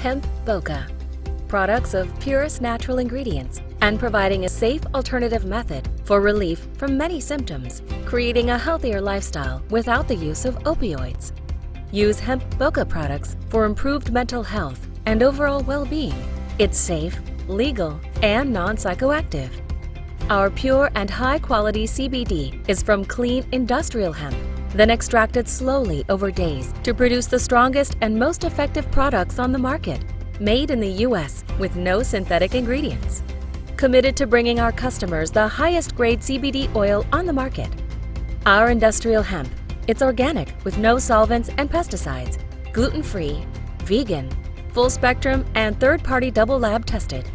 Hemp Boca. Products of purest natural ingredients and providing a safe alternative method for relief from many symptoms, creating a healthier lifestyle without the use of opioids. Use Hemp Boca products for improved mental health and overall well-being. It's safe, legal, and non-psychoactive. Our pure and high-quality CBD is from clean industrial hemp, then extracted slowly over days to produce the strongest and most effective products on the market, made in the U.S. with no synthetic ingredients. Committed to bringing our customers the highest grade CBD oil on the market. Our industrial hemp, it's organic with no solvents and pesticides, gluten-free, vegan, full spectrum, and third-party double lab tested.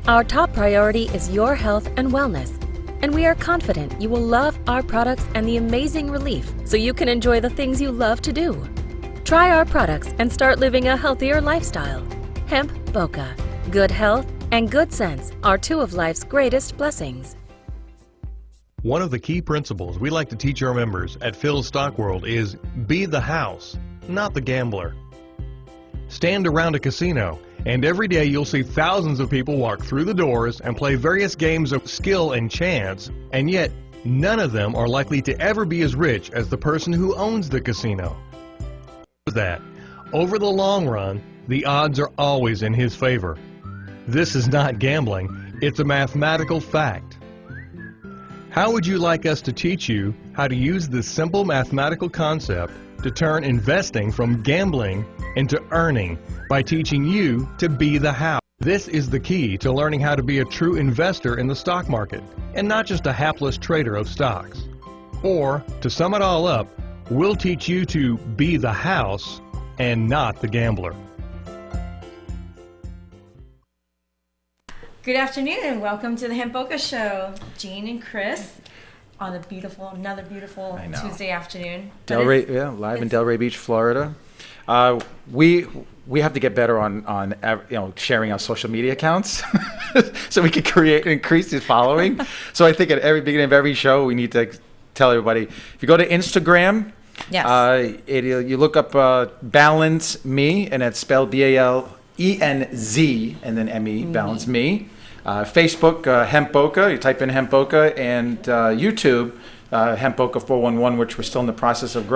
Our top priority is your health and wellness, and we are confident you will love our products and the amazing relief so you can enjoy the things you love to do. Try our products and start living a healthier lifestyle. Hemp Boca. Good health and good sense are two of life's greatest blessings. One of the key principles we like to teach our members at Phil's Stock World is be the house, not the gambler. Stand around a casino, and every day you'll see thousands of people walk through the doors and play various games of skill and chance, and yet none of them are likely to ever be as rich as the person who owns the casino. That, over the long run, the odds are always in his favor. This is not gambling, it's a mathematical fact. How would you like us to teach you how to use this simple mathematical concept to turn investing from gambling into earning by teaching you to be the house? This is the key to learning how to be a true investor in the stock market and not just a hapless trader of stocks. Or, to sum it all up, we'll teach you to be the house and not the gambler. Good afternoon and welcome to the Hemp Boca Show. Jean and Chris on another beautiful Tuesday afternoon. Live in Delray Beach, Florida. We have to get better on sharing our social media accounts so we can increase the following. So I think at every beginning of every show we need to tell everybody, if you go to Instagram, yes. You look up Balance Me, and it's spelled BALENZ and then ME, Balance Me. Facebook, Hemp Boca, you type in Hemp Boca, and YouTube, Hemp Boca 411, which we're still in the process of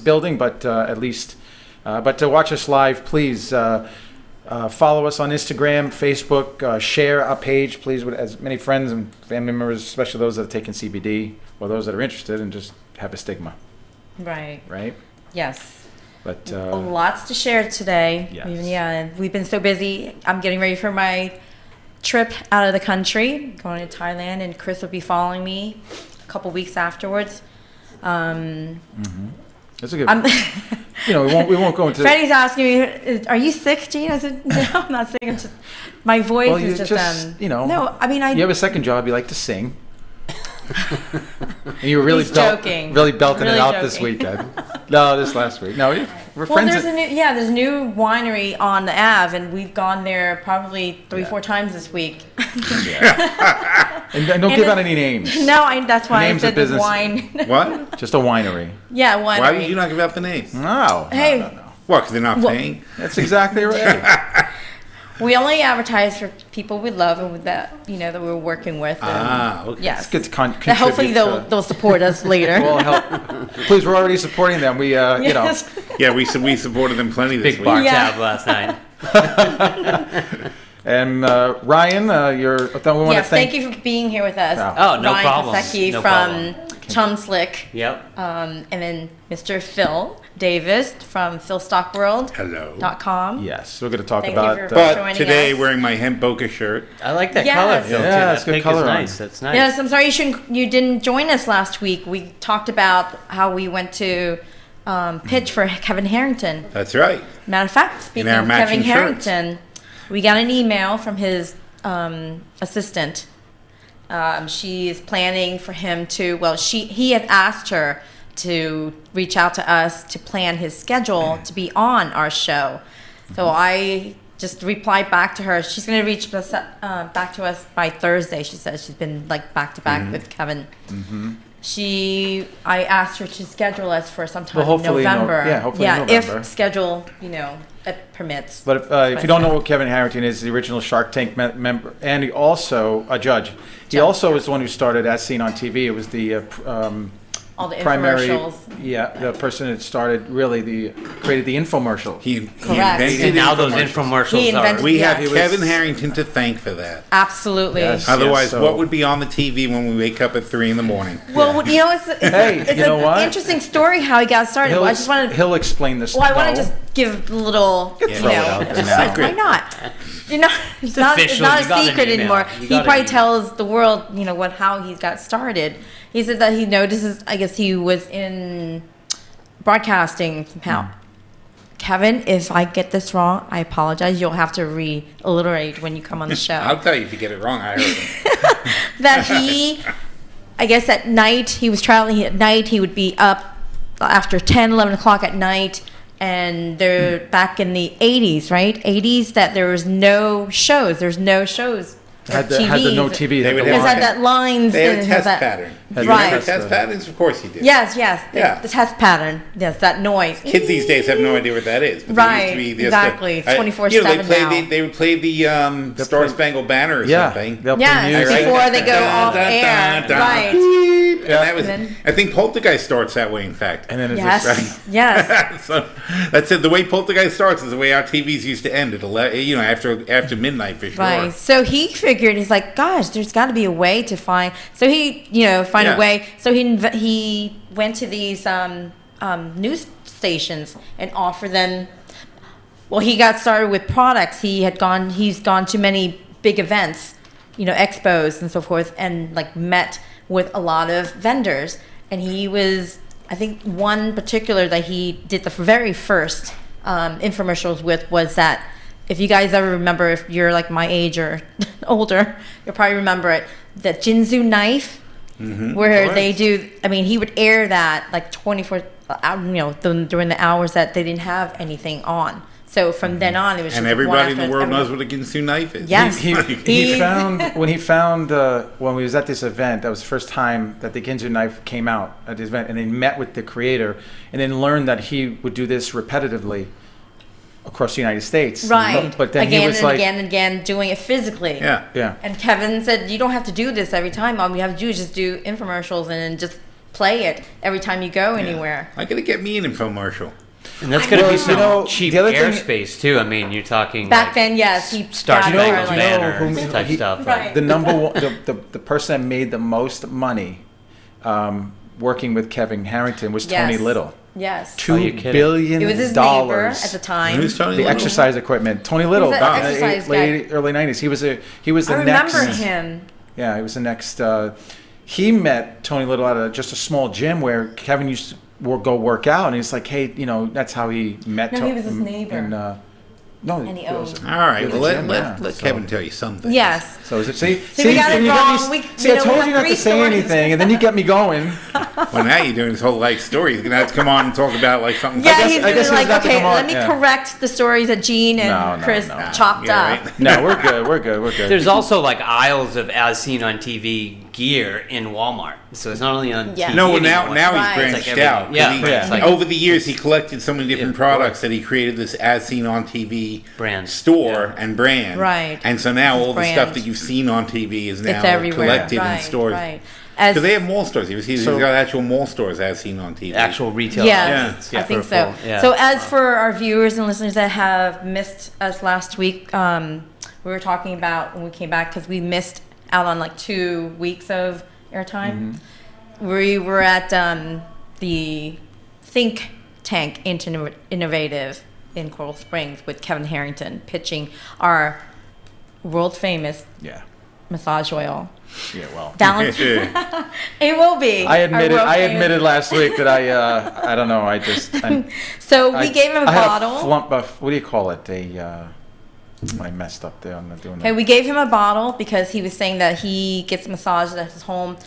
building, but to watch us live, please follow us on Instagram, Facebook, share our page, please, with as many friends and family members, especially those that have taken CBD or those that are interested and just have a stigma. Right? Yes. But lots to share today. Yes. We've been so busy. I'm getting ready for my trip out of the country, going to Thailand, and Chris will be following me a couple weeks afterwards. That's a good. We won't go into. Freddie's asking me, "Are you sick, Jean?" I said, "No, I'm not sick. I'm just my voice is just No, I mean you have a second job. You like to sing. And you were really belting it out this weekend. No, this last week. No, we're friends. There's a new winery on the Ave, and we've gone there probably 3-4 times this week. And don't give out any names. No, that's why I said the wine. What? Just a winery. Yeah, winery. Why would you not give out the names? No. Hey. No. What, because they're not paying? That's exactly right. We only advertise for people we love and that that we're working with. Okay. Yes. It's good to contribute. Hopefully they'll support us later. Well, help. Please, we're already supporting them. We yes. Yeah, we supported them plenty this week. Big bar tab last night. And Ryan, we want to thank you for being here with us. Oh, no problem. Ryan Kosecki from Chum Slick. Yep. And then Mr. Phil Davis from philstockworld.com. Yes, we're going to talk Thank about. you for but joining today, us. wearing my Hemp Boca shirt. I like that Yes. color, Phil. Yeah, too. it's That good pink color is on nice. That's nice. Yes, I'm sorry you didn't join us last week. We talked about how we went to pitch for Kevin Harrington. That's right. Matter of fact, speaking of Kevin Harrington, we got an email from his assistant. She is planning for him to. Well, he had asked her to reach out to us to plan his schedule to be on our show. So I just replied back to her. She's going to reach back to us by Thursday. She says she's been like back to back with Kevin. I asked her to schedule us for sometime in November. Hopefully in November. If schedule, permits. But if you don't know what Kevin Harrington is, the original Shark Tank member, and he also a judge. He also is the one who started As Seen on TV. It was the All the primary, infomercials. the person that started created the infomercial. He Correct. invented And now those infomercials. infomercials He are. invented- We have Yes. Kevin Harrington to thank for that. Absolutely. Yes. Otherwise, so- what would be on the TV when we wake up at 3 in the morning? Well, you know, it's Hey, you know an what? interesting story how he got started. He'll, I just wanted. he'll explain this. Well, I want to just give a little, you throw it know, out there just now. like, why not? You know, it's official. not You a got an secret email. anymore. You He got an probably email. tells the world, you know, how he got started. He said that he notices, I guess he was in broadcasting somehow. Kevin, if I get this wrong, I apologize. You'll have to reiterate when you come on the show. I'll tell you if you get it wrong. I heard him. That he, I guess at night, he was traveling at night, he would be up after 10, 11 o'clock at night, and they're back in the 80s, right? 80s, that there was no shows. There's no shows. had the no TVs. TV. They would Because have- had that lines. They have and a it test has that- pattern. Do you Right. remember test patterns? Of course you do. Yes, Yeah. the test pattern. Yes, that noise. Kids these days have no idea what that is. But there Right, used to be just exactly. It's 24/7 they play now. they would play the Star Spangled Banner or Yeah, something. they'll play Yes, music. before they go Dun, off dun, air. dun, dun. Right. And that was, And then- I think Poltergeist starts that way, in fact. And then it's Yes, just yes. So that's it. The way Poltergeist starts is the way our TVs used to end at 11, after midnight for sure. Right. So he figured, he's like, gosh, there's got to be a way to find. So he, find Yeah. a way. So he went to these news stations and offered them. Well, he got started with products. He's gone to many big events, expos and so forth, and like met with a lot of vendors. And he was, I think, one particular that he did the very first infomercials with was that. If you guys ever remember, if you're like my age or older, you'll probably remember it. The Jinzu knife, where they do. I mean, he would air that like 24, during the hours that they didn't have anything on. So from then on, it was. And just everybody in one the world after knows what a Ginsu knife is. Yes. He found when we was at this event, that was the first time that the Ginzu knife came out at this event, and they met with the creator, and then learned that he would do this repetitively across the United States. Right. But then again he was and like, again and again, doing it physically. Yeah. yeah. And Kevin said, "You don't have to do this every time. All you have to do is just do infomercials and then just play it every time you go anywhere." I gotta get me an infomercial. And that's going to be some cheap the other thing- airspace too. I mean, you're talking Back like then, yes, he Star got Spangled there, Banner who- type he- stuff. Right. The number one, the person that made the most money working with Kevin Harrington was Yes. Tony Little. Yes. Oh, you're $2 kidding. billion It was his neighbor at the time. Who's Tony The Little? exercise equipment. Tony Little, He's an back in the exercise early 90s. He was the I next. remember him. Yeah, he was the next. He met Tony Little at just a small gym where Kevin used to go work out, and he's like, "Hey, that's how he met." No, he was his neighbor. And he it was- owned. All right, it was well, a gym, yeah. let So- Kevin tell you something. Yes. So is it? See, we got it you wrong. Me, We- see, I we told have you not three to say stories. anything, and then you get me going. Well, now you're doing his whole life story. He's gonna have to come on and talk about like something. Yeah, guess- he's I gonna guess be he's like, got to okay, come on, let me yeah. correct the stories that Gene and No, Chris no. chopped Yeah, up. right. No, we're good. We're good. We're good. There's also like aisles of As Seen on TV gear in Walmart. So it's not only on Yeah. TV No, well, anymore. now Right. he's It's like branched everything. out. 'cause Yeah, he- it's like- over the years, he collected so many different Yeah, products that he created this As Seen on TV Brand. store and brand. Right. And so now His all the brand. stuff that you've seen on TV is now It's everywhere. collected right, in stores. Right. As Because they have mall stores. He's So- got actual mall stores As Seen on TV. Actual retail. Yes, outlets. I Yeah, think for so. full- yeah. So as for our viewers and listeners that have missed us last week, we were talking about when we came back because we missed out on like 2 weeks of airtime. We were at the Think Tank Innovative in Coral Springs with Kevin Harrington pitching our world famous yeah. massage oil. Yeah. Well. Balance. It will be. I our admitted. world I famous- admitted last week that I don't know. So we gave him a I had bottle. flump, what do you call it? I messed up there. I'm not doing Okay, that. we gave him a bottle because he was saying that he gets massages at his home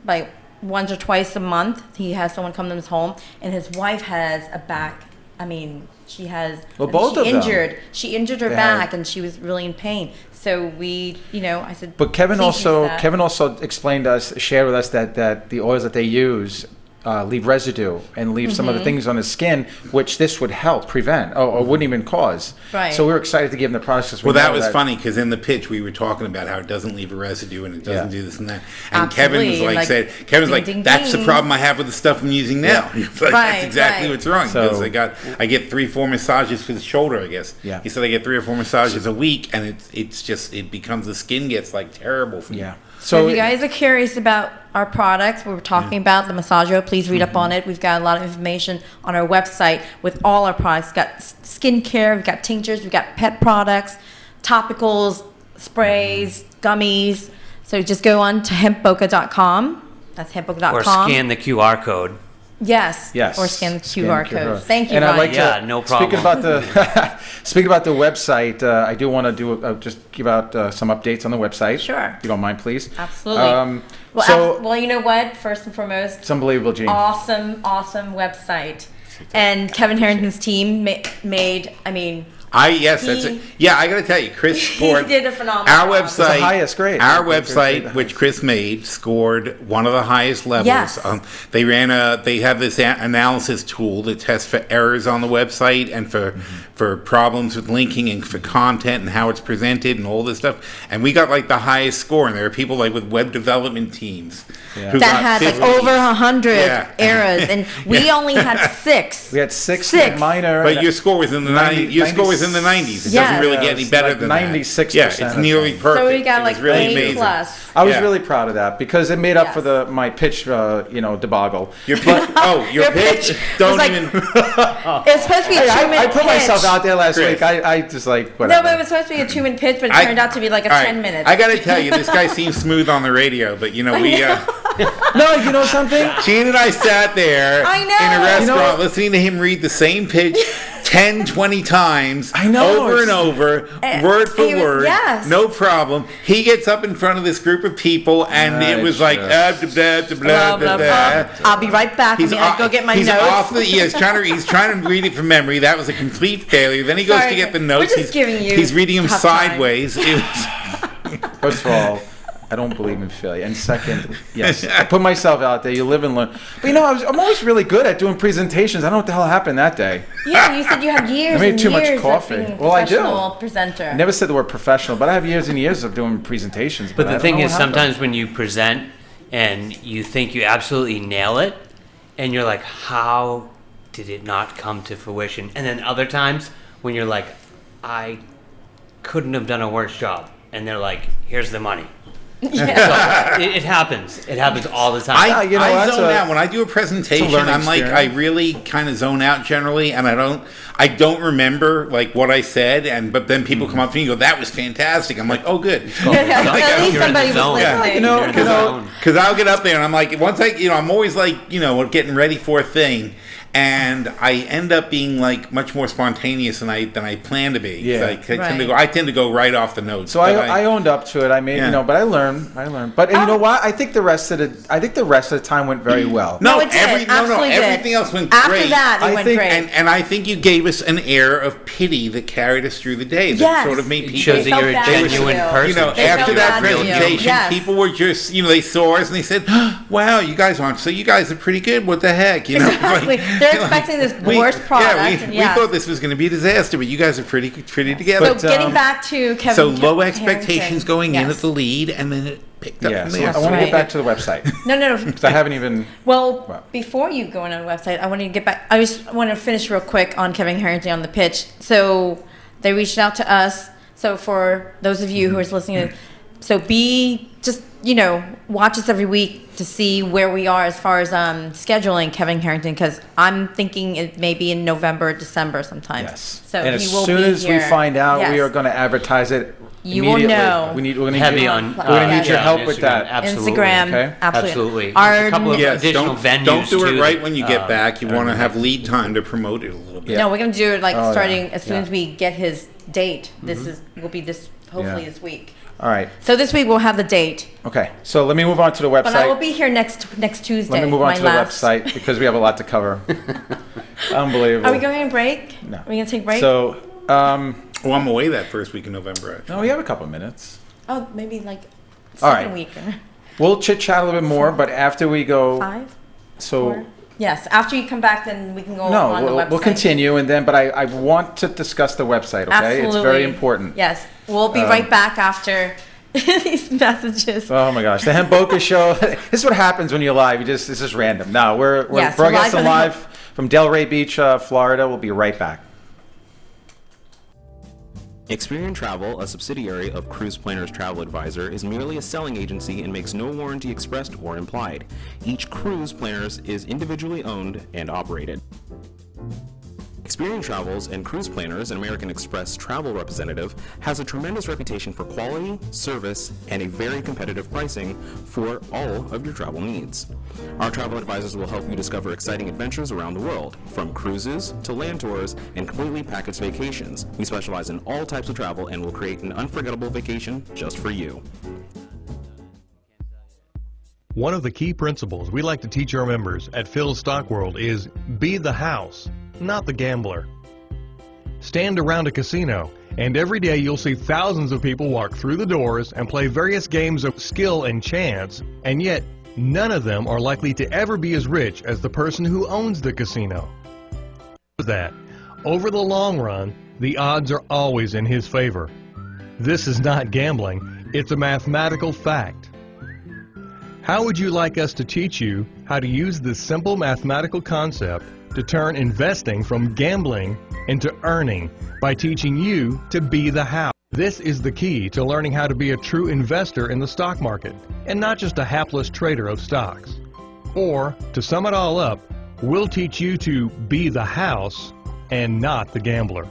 like once or twice a month. He has someone come to his home, and his wife has a back. I mean, she has. Well, I mean, both she of them. injured. She injured her They back, had- and she was really in pain. So we, I said. But Kevin "Please use that." also explained to us, shared with us that the oils that they use leave residue and leave some other things on the skin, which this would help prevent or wouldn't even cause. Right. So we're excited to give them the products. 'Cause we Well, that know was funny because in the pitch we were talking about how it doesn't leave a residue and it doesn't do this and that. And Kevin was Absolutely, like, like, Kevin's ding, like, ding, that's the ding. problem I have with the stuff I'm using now. It's like, Right, that's exactly right. what's wrong. So- Because I get 3-4 massages for the shoulder, I guess. Yeah. He said I get 3 or 4 massages a week, and it's just it becomes the skin gets like terrible for me. Yeah. So if you guys are curious about our products, we were talking about the Massaggio, please read up on it. We've got a lot of information on our website with all our products. We've got skincare, we've got tinctures, we've got pet products, topicals, sprays, gummies. So just go on to hempboca.com. That's hempboca.com. Or scan the QR code. Yes. Yes. Or scan the QR code. Thank you, And I'd Ryan. like to, Yeah, no problem. Speaking about the website, I do want to just give out some updates on the website. Sure. If you don't mind, please. Absolutely. Well, you know what? First and foremost, It's unbelievable, Gene. awesome website. And Kevin Harrington's team made, I gotta tell you, Chris scored. he did a phenomenal Our job. website, It's the highest grade. Our They're website, the which highest. Chris made, scored one of the highest levels. Yes. They have this analysis tool that tests for errors on the website and for problems with linking and for content and how it's presented and all this stuff. And we got like the highest score. And there are people like with web development teams who That got had like 50. over 100 Yeah. errors, and we only had 6. We had six. Six. Minor. But your score was in the 90s. Your score was in the 90s. It Yes. doesn't really get any better Like than 96%. that. Yeah, it's nearly perfect. So we got It like was really A amazing. plus. I was Yeah. really proud of that because it made up Yes. for my pitch, debacle. Your pitch. Your Your pitch. pitch Don't was like- even. It was supposed to be a 2-minute I put myself pitch. out there last Chris. week. I just like No, whatever. but it was supposed to be a 2-minute pitch, but it I- turned out to be like a All right, 10 minutes. I got to tell you, this guy seems smooth on the radio, but we. No, you know something? Gene and I sat there I know. in a restaurant You know- listening to him read the same pitch 10, 20 times I know, over and it's- over, word for he was- word, yes. no problem. He gets up in front of this group of people, and it was like, Blah, blah, blah. I'll be right back. I'm gonna go get my he's notes. off the. He's trying to read it from memory. That was a complete failure. Then he goes Sorry, to get the we're notes. just giving you He's reading them tough time. sideways. It was, First of all, I don't believe in failure. And second, yes, I put myself out there. You live and learn. But I'm always really good at doing presentations. I don't know what the hell happened that day. Yeah, you said you had years I made and too much years coffee. of being a Well, I do. professional presenter. I never said the word professional, but I have years and years of doing presentations. But I the don't thing know is, what happened. sometimes when you present and you think you absolutely nail it, and you're like, how did it not come to fruition? And then other times when you're like, I couldn't have done a worse job. And they're like, here's the money. So it happens. It happens all the time. I that's zone a- out when I do a presentation. learning I'm like, I experience. really kind of zone out generally, and I don't remember like what I said. But then people come up to me and go, "That was fantastic." I'm like, "Oh, good." At least You're in the somebody was zone. listening. You know, You're in the zone. Because I'll get up there and I'm like, once I'm always like, getting ready for a thing. And I end up being like much more spontaneous than I plan to be. Yeah. I tend to go right off the notes. So I owned up to it. I made Yeah. but I learned. But and you know what? I think the rest of the time went very well. No, it did. Absolutely did. everything else went After great. that, it I went think- great. And I think you gave us an air of pity that carried us through the day. That Yes. sort of made It people. shows They that you're a felt bad for genuine you. person. They After felt that bad for you. presentation, Yes. people were just, they saw us and they said, "Wow, you guys aren't. So you guys are pretty good. What the heck?" Exactly. They're expecting this worst product. and we yes. thought this was going to be a disaster, but you guys are pretty together. So But, getting back to Kevin. So low Harrington. expectations going in Yes. at the lead, and then it picked up Yeah. from So there. I want to right. get back to the website No. because I haven't even. Well, Wow. before you go on our website, I want to get back. I just want to finish real quick on Kevin Harrington on the pitch. So they reached out to us. So for those of you who are listening, watch us every week to see where we are as far as scheduling Kevin Harrington, because I'm thinking it may be in November, December sometime. Yes. So and he as will soon be as we here. find out, we Yes. are going to advertise it. You will immediately. know. We're going to Heavy need on. We're gonna need your yeah, help on with Instagram. that. Absolutely. Instagram. Okay. Absolutely. Absolutely. Our There's a couple of Yes, additional venues don't do it too, right when you get uh, back. You want to have lead time to promote it a little bit. No, we're gonna do it like Oh, yeah. starting as soon Yeah. as we get his date. This will be this hopefully Yeah. this week. All right. So this week we'll have the date, Okay. So let me move on to the website. but I will be here next Tuesday. Let me move on my to the last- website because we have a lot to cover. Unbelievable. Are we going on break? No. Are we gonna take a break? So, Well, I'm away that first week in November. Actually. no, we have a couple minutes. oh, maybe like All second right. week or We'll chit chat a little bit more, but after we go, 5. So Yes, after you come back, then we can go on the website. we'll continue, and then, but I want to discuss the website, okay? Absolutely. It's very important. Yes, we'll be right back after these messages. Oh my gosh, the Hemp Boca show. This is what happens when you're live. It's just random. No, we're Yes, broadcasting live live from Delray Beach, Florida. We'll be right back. Experian Travel, a subsidiary of Cruise Planners Travel Advisor, is merely a selling agency and makes no warranty expressed or implied. Each cruise planners is individually owned and operated. Experian Travels and Cruise Planners, an American Express travel representative, has a tremendous reputation for quality, service, and a very competitive pricing for all of your travel needs. Our travel advisors will help you discover exciting adventures around the world, from cruises to land tours and completely packaged vacations. We specialize in all types of travel and will create an unforgettable vacation just for you. One of the key principles we like to teach our members at Phil's Stock World is be the house, not the gambler. Stand around a casino, and every day you'll see thousands of people walk through the doors and play various games of skill and chance, and yet none of them are likely to ever be as rich as the person who owns the casino. That, over the long run, the odds are always in his favor. This is not gambling, it's a mathematical fact. How would you like us to teach you how to use this simple mathematical concept to turn investing from gambling into earning by teaching you to be the house? This is the key to learning how to be a true investor in the stock market and not just a hapless trader of stocks. Or, to sum it all up, we'll teach you to be the house and not the gambler.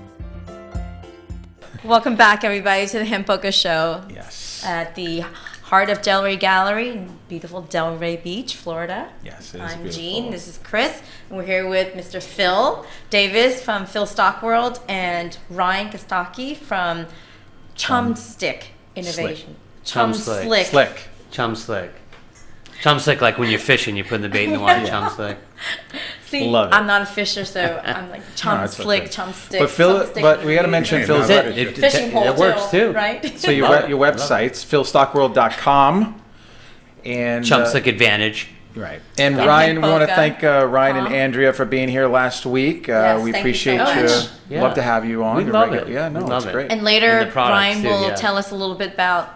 Welcome back, everybody, to the Hemp Boca show. Yes. At the heart of Delray Gallery in beautiful Delray Beach, Florida. Yes, it is I'm beautiful. Jean. This is Chris. And we're here with Mr. Phil Davis from Phil Stock World and Ryan Kostaki from Chumstick Innovation. Chumslick. Slick. Chum slick. Chum slick, like when you're fishing, you put the bait in the water. Chum slick. See, Love it. I'm not a fisher, so I'm like chum it's slick, okay. chum stick. But Phil, chumstick but we got to innovation. mention Phil's. That's It Fishing pole it works too. right? So your website's philstockworld.com and Chum slick advantage. right. And Yeah. Ryan, we want to Boca. thank Ryan and Andrea for being here last week. Yes, we thank you so appreciate much. Yeah. Love to have you on. We You're love regular- it. Yeah, no, We love it's it. great. And later, And the products Ryan too, will yeah. tell us a little bit about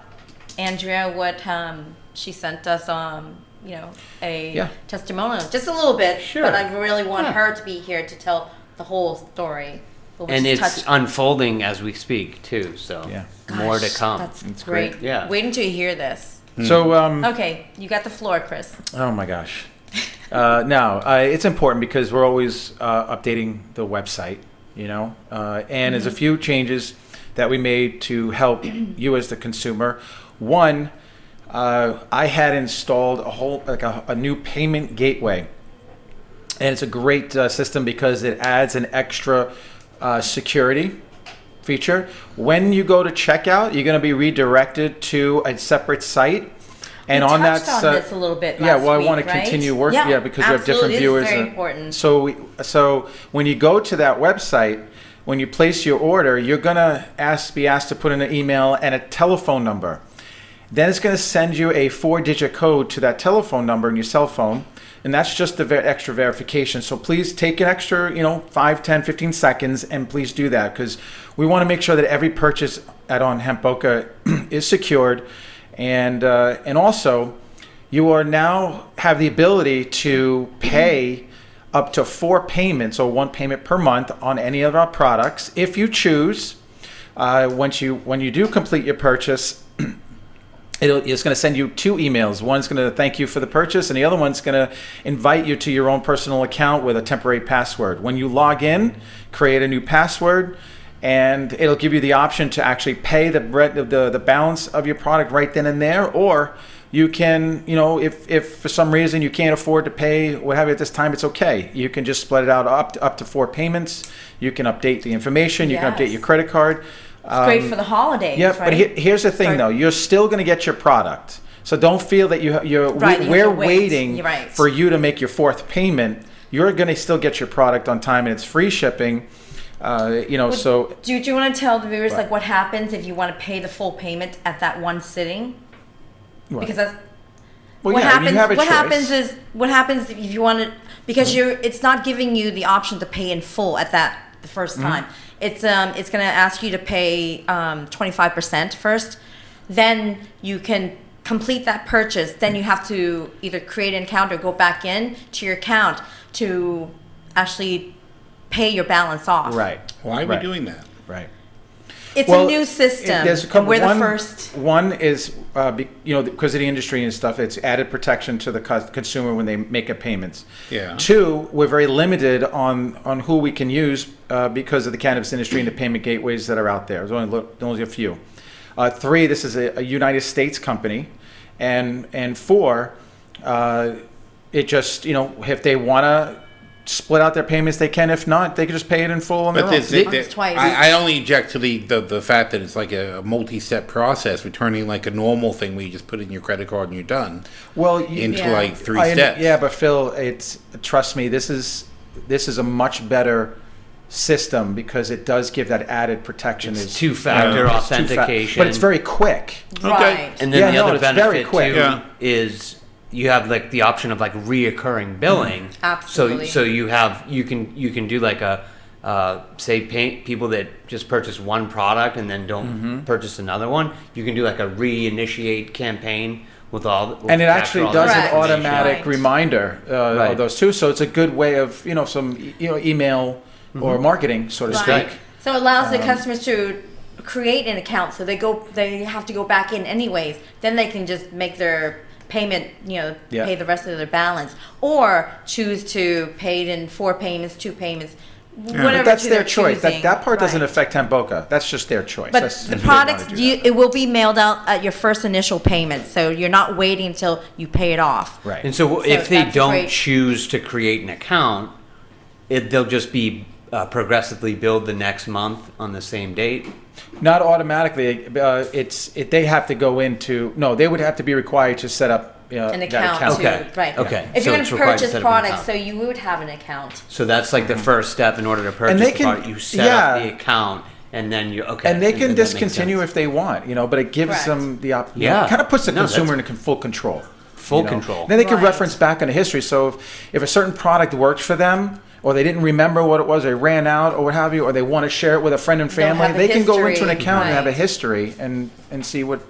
Andrea, what she sent us, a Yeah. testimonial, just a little bit. Sure. But I really want Yeah. her to be here to tell the whole story. But we'll And just it's touch- unfolding as we speak too, so Yeah. more to Gosh, come. That's It's great. great. Yeah. Wait until you hear this. So, Okay, you got the floor, Chris. oh my gosh. No, it's important because we're always updating the website, and there's a few changes that we made to help you as the consumer. One, I had installed a new payment gateway, and it's a great system because it adds an extra security feature. When you go to checkout, you're going to be redirected to a separate site. And We on touched that, on this a little bit yeah. last Well, I week, want to right? continue working, Yeah, because we have different absolutely. viewers. This is very important. So when you go to that website, when you place your order, you're gonna be asked to put in an email and a telephone number. Then it's going to send you a 4-digit code to that telephone number in your cell phone, and that's just the extra verification. So please take an extra, 5, 10, 15 seconds, and please do that because we want to make sure that every purchase on Hemp Boca is secured. And also, you are now have the ability to pay up to 4 payments or 1 payment per month on any of our products if you choose. When you do complete your purchase, it's going to send you 2 emails. One's going to thank you for the purchase, and the other one's going to invite you to your own personal account with a temporary password. When you log in, create a new password, and it'll give you the option to actually pay the balance of your product right then and there, or you can, if for some reason you can't afford to pay what have you at this time, it's okay. You can just split it out up to 4 payments. You can update the information. You can Yes. update your credit card. It's great for the holidays, Yeah, right? but here's the thing, though. You're still going to get your product. So don't feel that Right, you we're have to wait. waiting You're right. for you to make your 4th payment. You're going to still get your product on time, and it's free shipping. So Do you want to tell the viewers Right. what happens if you want to pay the full payment at that one sitting? What? Because that's Well, what yeah, happens? you have a What choice. happens if you want to? Because it's not giving you the option to pay in full at the first time. It's going to ask you to pay 25% first. Then you can complete that purchase. Then you have to either create an account or go back in to your account to actually pay your balance off. Right. Why are we doing that? Right. It's Well, a new system. there's a couple. And we're one, the first. One is, because of the industry and stuff, it's added protection to the consumer when they make a payments. Yeah. Two, we're very limited on who we can use because of the cannabis industry and the payment gateways that are out there. There's only a few. Three, this is a United States company, and four, it just if they want to split out their payments, they can. If not, they can just pay it in full on their own. Twice. I only object to the fact that it's like a multi-step process, returning like a normal thing where you just put in your credit card and you're done. Well, into like three I- steps. Yeah, but Phil, trust me, this is a much better system because it does give that added protection. It's two-factor It's authentication. but it's very quick. Right. And then Yeah, the no, other it's very benefit quick. too Yeah. is you have like the option of like reoccurring billing. Absolutely. So you can do like a people that just purchase one product and then don't purchase another one. You can do like a reinitiate campaign with all. And it capture actually all does that an Correct. information. automatic Right. reminder Right. of those two. So it's a good way of some email or marketing, so to Right. speak. So it allows the customers to create an account. So they have to go back in anyways. Then they can just make their payment, Yeah. pay the rest of their balance, or choose to pay it in 4 payments, 2 payments, whatever. But that's to their choice. choosing. That part doesn't Right. affect Hemp Boca. That's just their choice. But That's the if they wanna products, do that. it will be mailed out at your first initial payment. So you're not waiting until you pay it off. Right. And so if they that's don't great. choose to create an account, they'll just be progressively billed the next month on the same date. Not automatically. They have to go into. No, they would have to be required to set up An that account, too. Okay. Right. Okay. If So you're going it's to required to purchase set up an products, account. so you would have an account. So that's like the first step in order to purchase they the can- product. You set yeah. up the account, and then you okay. And they can that makes discontinue sense. if they want, but it gives Correct. them the Yeah. kind of puts the No, consumer that's- in full control. Full control. Then they can Right. reference back on the history. So if a certain product worked for them, or they didn't remember what it was, they ran out, or what have you, or they want to share it with a friend and They'll family, have a they can go into an history, account and have a right. history and see what.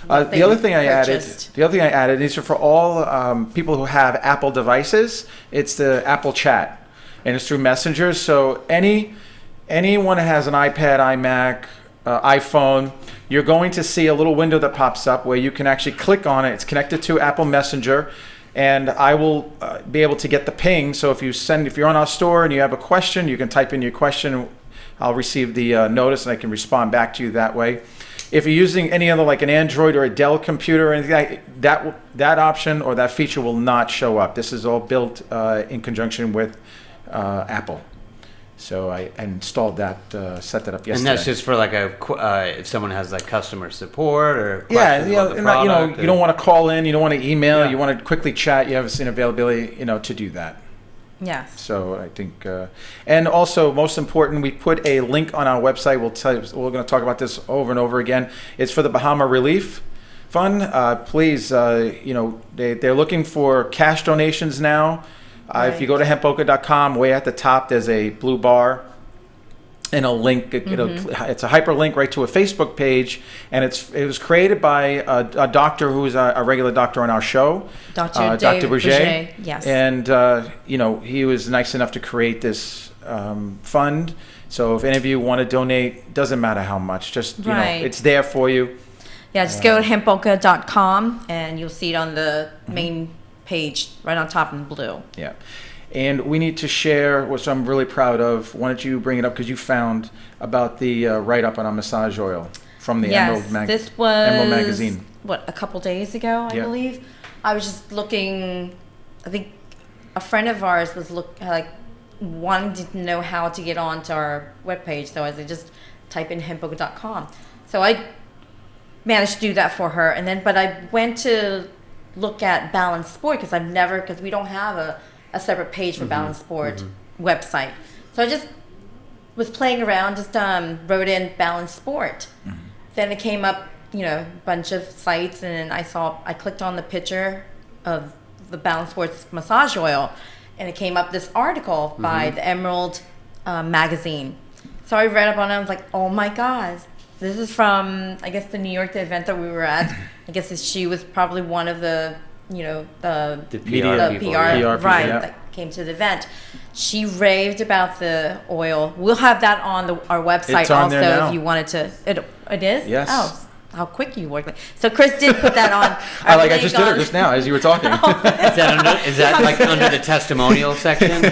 What The they other thing I purchased. added, these are for all people who have Apple devices. It's the Apple Chat, and it's through Messenger. So anyone that has an iPad, iMac, iPhone, you're going to see a little window that pops up where you can actually click on it. It's connected to Apple Messenger, and I will be able to get the ping. So if you're on our store and you have a question, you can type in your question. I'll receive the notice, and I can respond back to you that way. If you're using any other, like an Android or a Dell computer or anything, that option or that feature will not show up. This is all built in conjunction with Apple. So I installed that, set that up yesterday. And that's just for like if someone has like customer support or yeah, questions about the and not, product, you don't want to call in, you don't want to email, Yeah. you want to quickly chat. You have an availability, to do that. Yes. So I think, and also most important, we put a link on our website. We're going to talk about this over and over again. It's for the Bahama Relief Fund. Please, they're looking for cash donations now. If you go to hempboca.com, way at the top, there's a blue bar and a link. It's a hyperlink right to a Facebook page, and it was created by a doctor who's a regular doctor on our show, Dr. Dr. Bourget. Yes. And he was nice enough to create this fund. So if any of you want to donate, doesn't matter how much, just Right. it's there for you. Yeah, just go to hempboca.com and you'll see it on the main page right on top in blue. Yeah. And we need to share, which I'm really proud of. Why don't you bring it up? Because you found about the write-up on our massage oil from the Yes, this was Emerald magazine. a couple days ago, I Yeah. believe. I was just looking. I think a friend of ours was wanting to know how to get onto our webpage, so I just type in hempboca.com. So I managed to do that for her, but I went to look at Balance Sport because we don't have a separate page for Balance Sport website. So I just was playing around, just wrote in Balance Sport. Then it came up, a bunch of sites, and I clicked on the picture the Balance Sports massage oil, and it came up this article by the Emerald magazine. So I read up on it. I was like, oh my God, this is from, I guess, the New York, the event that we were at. I guess she was probably one of the, the The PR, people, right, yeah. that came to the event. She raved about the oil. We'll have that on our website It's on also there now. if you wanted to. It is? Yes. Oh, how quick you work. So Chris did put that on. I just did it just now as you were talking. Is that like under the testimonial section?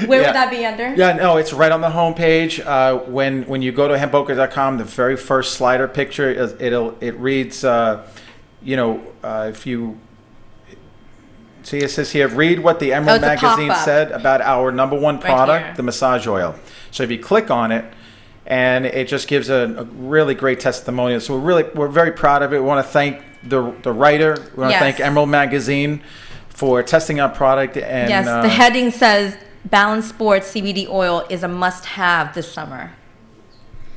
Where Yeah. would that be under? Yeah, no, it's right on the homepage. When you go to hempboca.com, the very first slider picture it reads, if you see, it says here, read what the Emerald it's a magazine pop-up. said about our number one product, here. the massage oil. So if you click on it, and it just gives a really great testimonial. So we're very proud of it. We want to thank the writer. We want to Yes. thank Emerald Magazine for testing our product. And Yes, the heading says Balance Sports CBD oil is a must-have this summer.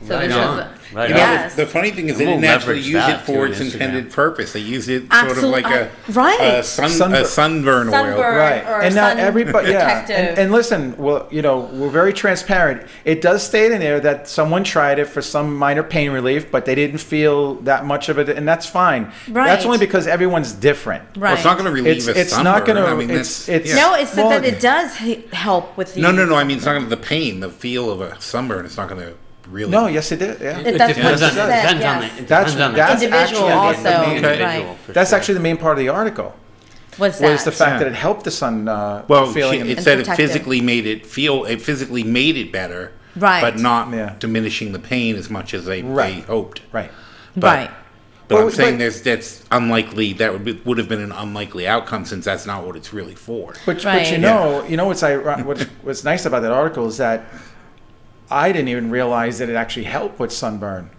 So Right this on. is Right You on. know, Yes. the funny thing is they We'll didn't actually leverage use that it for too its on Instagram. intended purpose. They used it sort of Absolute- like a right. sunburn oil. Sunburn. Right, or and not sun everybody. Yeah, protective. and listen, well, we're very transparent. It does state in there that someone tried it for some minor pain relief, but they didn't feel that much of it, and that's fine. Right. That's only because everyone's different. Right. Well, it's not going to relieve a It's sunburn. not going to. I mean, it's that's, yeah. No, it said Well, that it does help with the. No. I mean, it's not going to the pain, the feel of a sunburn. It's not going to really. No, yes, it did. Yeah. It- that's depends what on, she it said, depends on yes. the, it That's- depends on the that's Individual actually also, the main- right. for That's sure. actually the main part of the article. What's that? Was the fact Yeah. that it helped the sun Well, feeling. it And said it protective. physically made it feel. It physically made it better, Right. But not Yeah. diminishing the pain as much as they Right. hoped. Right. Right. But Well, I'm saying but- that's unlikely. That would have been an unlikely outcome since that's not what it's really for. But Right. you know what's nice about that article is that I didn't even realize that it actually helped with sunburn.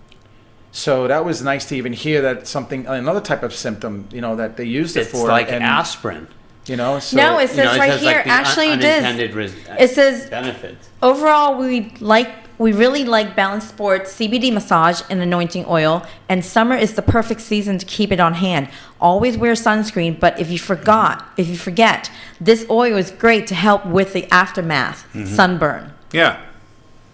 So that was nice to even hear that another type of symptom, that they used it It's for. like and, aspirin. So, No, it says right says, here. like, the Actually, it is. unintended It says benefits. overall, we really like Balance Sports CBD massage and anointing oil, and summer is the perfect season to keep it on hand. Always wear sunscreen, but if you forget, this oil is great to help with the aftermath, sunburn. Yeah.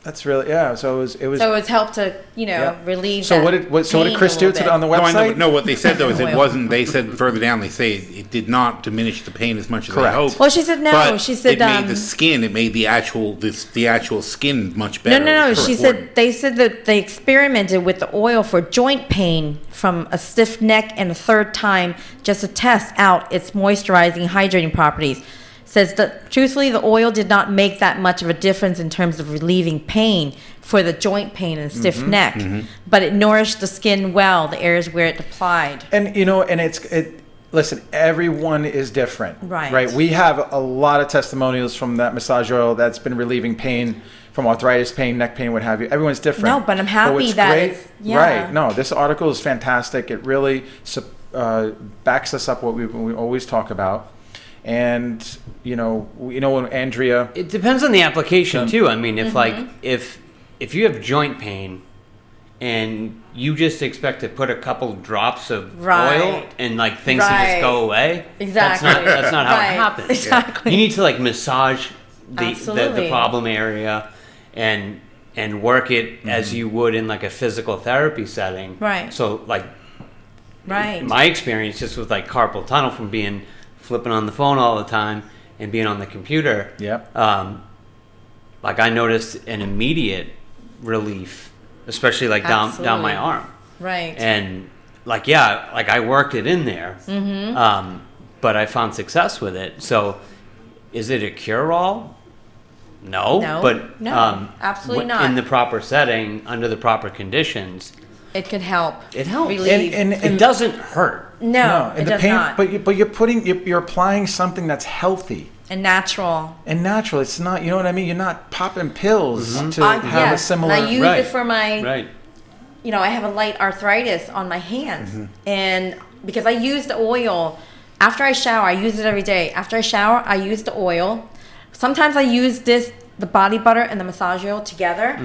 that's really So it was. So it's helped to Yeah. relieve. So that what did pain Chris a do little bit. on the No, I know. website? No, what they said though is it Oil. wasn't. They said further down. They say it did not diminish the pain as much as Correct. they hoped. Well, she said no. But She said it made the skin. It made the actual skin much better. No. It's She important. said they said that they experimented with the oil for joint pain from a stiff neck and a third time just to test out its moisturizing, hydrating properties. Says that truthfully, the oil did not make that much of a difference in terms of relieving pain for the joint pain and stiff neck, but it nourished the skin well, the areas where it applied. And listen, everyone is different. Right. Right. We have a lot of testimonials from that massage oil that's been relieving pain from arthritis pain, neck pain, what have you. Everyone's different. No, but I'm happy what's that great- it's- yeah. Right. No, this article is fantastic. It really backs us up what we always talk about. And when Andrea, It depends on the application too. I mean, if you have joint pain and you just expect to put a couple drops of oil Right. and things to Right. just go away, Exactly. That's not how Right. it happens. Exactly. You need to massage the Absolutely. problem area and work it as you would in a physical therapy setting. Right. So Right. my experience just with carpal tunnel from flipping on the phone all the time and being on the computer. Yep. I noticed an immediate relief, especially down my Absolutely. arm. Right. And I worked it in there. But I found success with it. So is it a cure-all? No. No. But No, absolutely not. in the proper setting, under the proper conditions, It could help. it helps. Relieve. And it doesn't hurt. No, it and the does pain, not. But you're applying something that's healthy And natural. and natural. It's not, you know what I mean? You're not popping pills to have a Yes, similar. and I use Right. it for my, Right. I have a light arthritis on my hands. And because I use the oil, after I shower, I use it every day. After I shower, I use the oil. Sometimes I use the body butter and the massage oil together.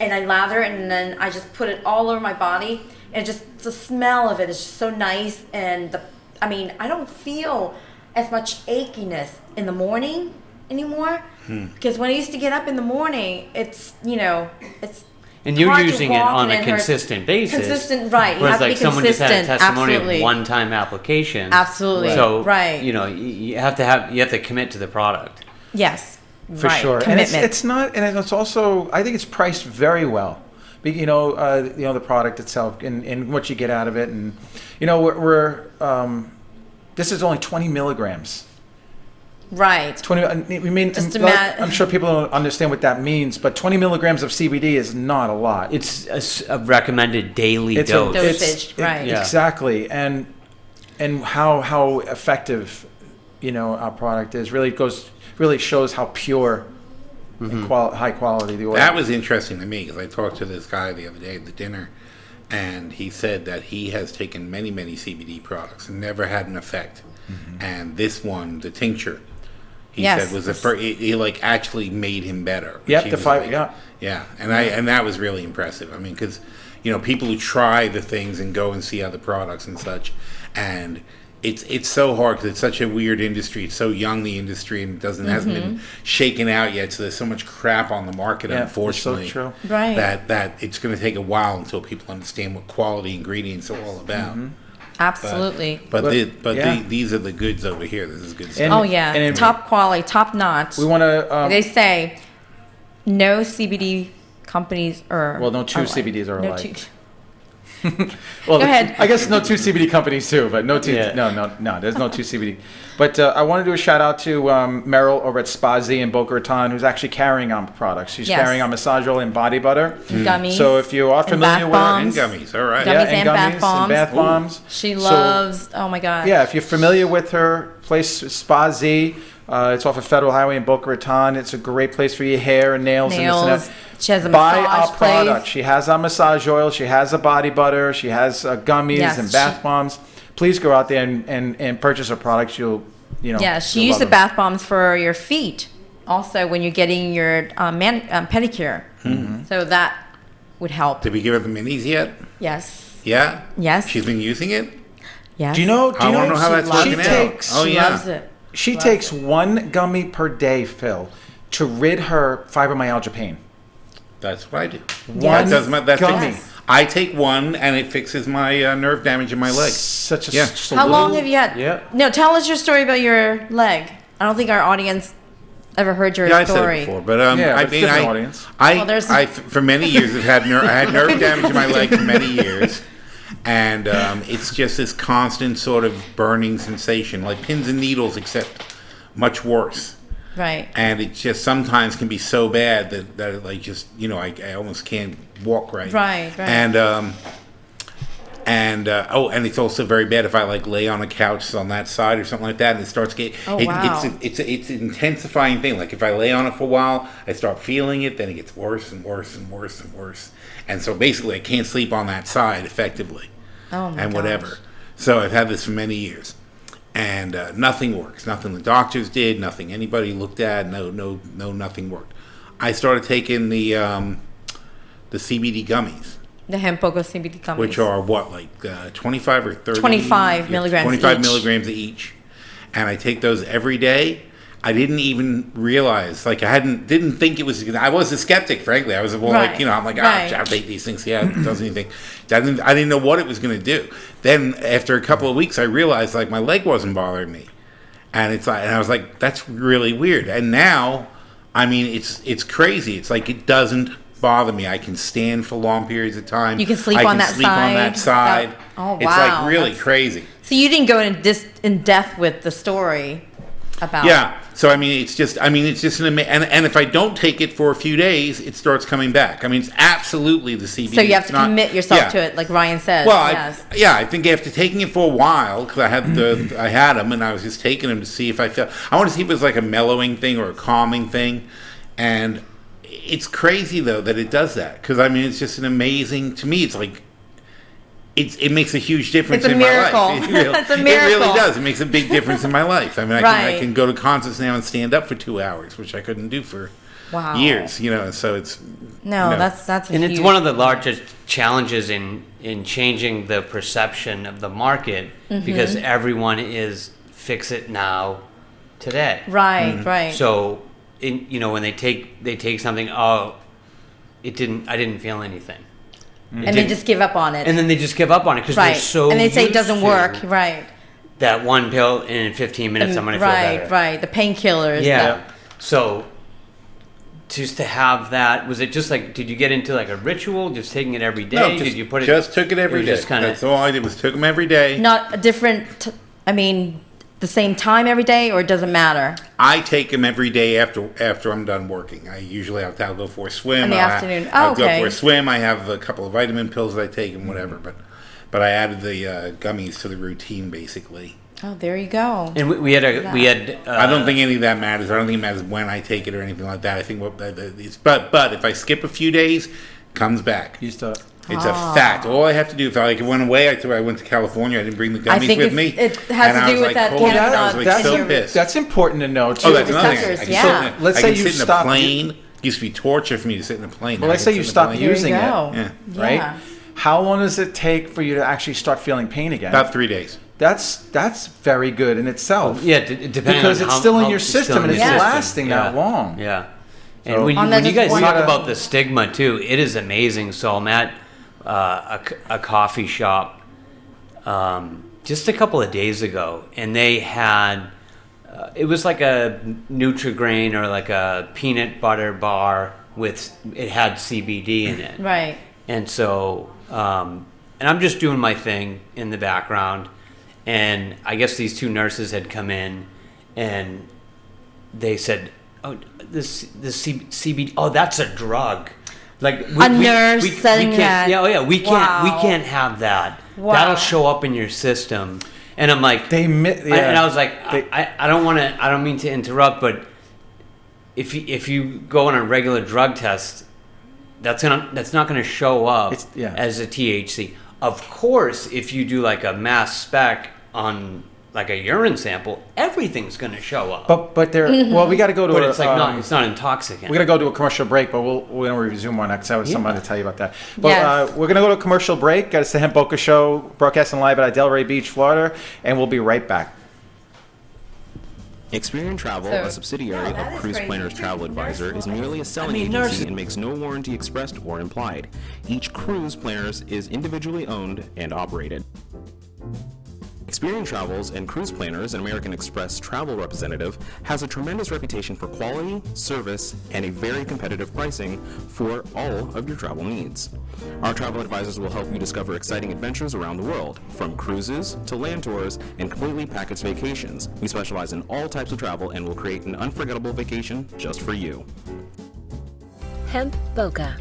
And I lather it and then I just put it all over my body. And just the smell of it is just so nice. And I don't feel as much achiness in the morning anymore. Because when I used to get up in the morning, it's And you're hard to using it walk on and a it hurts. consistent basis. Consistent, right. You Whereas have to like be someone just had a consistent. testimony Absolutely. of one-time application. Absolutely. So right. you have to commit to the product. Yes. For right. sure. Commitment. And it's not, and it's also, I think it's priced very well. The product itself and what you get out of it. And, this is only 20 milligrams. Right. 20, I mean, I'm sure people don't understand what that means, but 20 milligrams of CBD is not a lot. It's a recommended daily dose. Dosage, right. Yeah. Exactly. And how effective, our product is really shows how pure and high quality the oil That is. was interesting to me because I talked to this guy the other day at the dinner, and he said that he has taken many, many CBD products and never had an effect. And this one, the tincture, he said was the first. It like actually made him better. Yep, He the was five. like- Yeah. Yeah, and that was really impressive. I mean, because people who try the things and go and see other products and such, and it's so hard because it's such a weird industry. It's so young, the industry, and hasn't been shaken out yet. So there's so much crap on the market, Yeah, unfortunately, it's so true. Right. that it's going to take a while until people understand what quality ingredients are all about. Absolutely. But yeah. these are the goods over here. This is good stuff. And- Oh yeah, and top quality, top notch. We want to. They say no CBD companies are. Well, no two alike. CBDs are No alike. two- Well, Go ahead. I guess no two CBD companies too, but no two. Yeah. No. There's no two CBD. But I want to do a shout out to Meryl over at Spa Z in Boca Raton, who's actually carrying on products. She's Yes. carrying on massage oil and body butter. Gummies. So if you are and familiar bath with bombs. And gummies, all right. Gummies and and bath bombs. and bath bombs. She So, loves. Oh my god. Yeah, if you're familiar with her place, Spa Z, it's off of Federal Highway in Boca Raton. It's a great place for your hair and nails. And this and Nails. that. She has a Buy massage our product. place. She has our massage oil. She has a body butter. She has gummies Yes, and bath she- bombs. Please go out there and purchase her products. You'll. Yeah, she you'll used the love them. bath bombs for your feet. Also, when you're getting your pedicure, so that would help. Did we give her the minis yet? Yes. Yeah. Yes. She's been using it. Yes. Do you know? I want to know how that's loves working it. out. takes- Oh She yeah. loves it. She Loves takes it. one gummy per day, Phil, to rid her fibromyalgia pain. That's what I do. Yes. That does my, that's Gummy. it. I take one and it fixes my nerve damage in my leg. Such a Yeah. How long have you had? Yeah. No, tell us your story about your leg. I don't think our audience ever heard your Yeah, I said story. it before, but Yeah, I but mean, different audience. Well, there's- I for many years I had nerve damage in my leg for many years, and it's just this constant sort of burning sensation, like pins and needles, except much worse. Right. And it just sometimes can be so bad that it like just I almost can't walk right. Right. And and it's also very bad if I like lay on a couch on that side or something like that, and it starts getting. Oh, wow. It's an intensifying thing. Like if I lay on it for a while, I start feeling it, then it gets worse and worse and worse and worse. And so basically, I can't sleep on that side effectively, Oh my and gosh. whatever. So I've had this for many years, and nothing works. Nothing the doctors did, nothing anybody looked at. Nothing worked. I started taking the CBD gummies. The Hemp Boca CBD gummies. Which are what, like 25 or 30? 25 milligrams 25 each. milligrams each. And I take those every day. I didn't even realize, like didn't think it was, I was a skeptic, frankly. I was more Right. like, I'm like, Right. I'll take these things. Yeah, it doesn't anything. I didn't know what it was going to do. Then after a couple of weeks, I realized like my leg wasn't bothering me. And and I was like, that's really weird. And now, I mean, it's crazy. It's like it doesn't bother me. I can stand for long periods of time. You can sleep I on can that sleep on that side. side. Oh, It's wow. like really That's- crazy. So you didn't go in depth with the story about. Yeah. So I mean, it's just an and if I don't take it for a few days, it starts coming back. I mean, it's absolutely the CBD. So you have It's to not- commit yourself yeah. to it, like Ryan says. Well, yes. I think after taking it for a while, because I had them, and I was just taking them to see if I felt. I want to see if it was like a mellowing thing or a calming thing, and it's crazy though that it does that. Because I mean, it's just an amazing. To me, it's like. It makes a huge difference It's a in miracle. my life. It really, It's a It miracle. really does. It makes a big difference in my life. I mean, I Right. can go to concerts now and stand up for 2 hours, which I couldn't do for Wow. years. So it's No, you know. that's a And huge, it's one of the largest challenges in changing the perception of the market Mm-hmm. because everyone is fix it now, today. Right, right. So, when they take something, I didn't feel anything. And they just give up on it. And then they just give up on it because they're so and they say it used doesn't to work. Right. That one pill, and in 15 minutes I'm going to feel better. Right. The painkillers. Yeah. So, just to have that, was it just like, did you get into like a ritual, just taking it every day? No, did you put it? Just took it every day. That's all I did was took them every day. Not a different. The same time every day, or it doesn't matter? I take them every day after I'm done working. I'll go for a swim. In the afternoon. I'll okay. go for a swim. I have a couple of vitamin pills that I take and whatever. But I added the gummies to the routine basically. Oh, there you go. And we had. I don't think any of that matters. I don't think it matters when I take it or anything like that. I think but if I skip a few days, it comes back. It's a fact. All I have to do, if I went away, I went to California. I didn't bring the gummies with me. It has to do with that I was like so pissed. That's important to know too. Oh, that's another thing. Let's say you sit in a stop. plane. It used to be torture for me to sit in a plane. Well, let's say you stop using it. Yeah. Right? How long does it take for you to actually start feeling pain again? About 3 days. That's very good in itself. Yeah, depending because on it's still in your system and it's lasting that long. Yeah. So, and when you guys talk about the stigma too, it is amazing. So I'm at a coffee shop just a couple of days ago, and they had it was like a Nutri-Grain or like a peanut butter bar it had CBD in it. Right. And so and I'm just doing my thing in the background, and I guess these two nurses had come in, and they said, "Oh, this CBD. Oh, that's a drug." Like a nurse saying that. Yeah, we can't have that. Wow. That'll show up in your system. And I'm like, and I was like, I don't mean to interrupt, but if you go on a regular drug test, that's not gonna show up as a THC. Of course, if you do like a mass spec on like a urine sample, everything's going to show up. But there. Well, we got to go to. But it's it's not intoxicant. We got to go to a commercial break, but we're going to resume on that because I have something to tell you about that. But we're going to go to a commercial break. It's the Hemp Boca Show, broadcasting live at Delray Beach, Florida, and we'll be right back. Experian Travel, a subsidiary of Cruise Planners Travel Advisor, is merely a selling agency and makes no warranty expressed or implied. Each Cruise Planners is individually owned and operated. Experian Travels and Cruise Planners, an American Express travel representative, has a tremendous reputation for quality, service, and a very competitive pricing for all of your travel needs. Our travel advisors will help you discover exciting adventures around the world, from cruises to land tours and completely packaged vacations. We specialize in all types of travel and will create an unforgettable vacation just for you. Hemp Boca.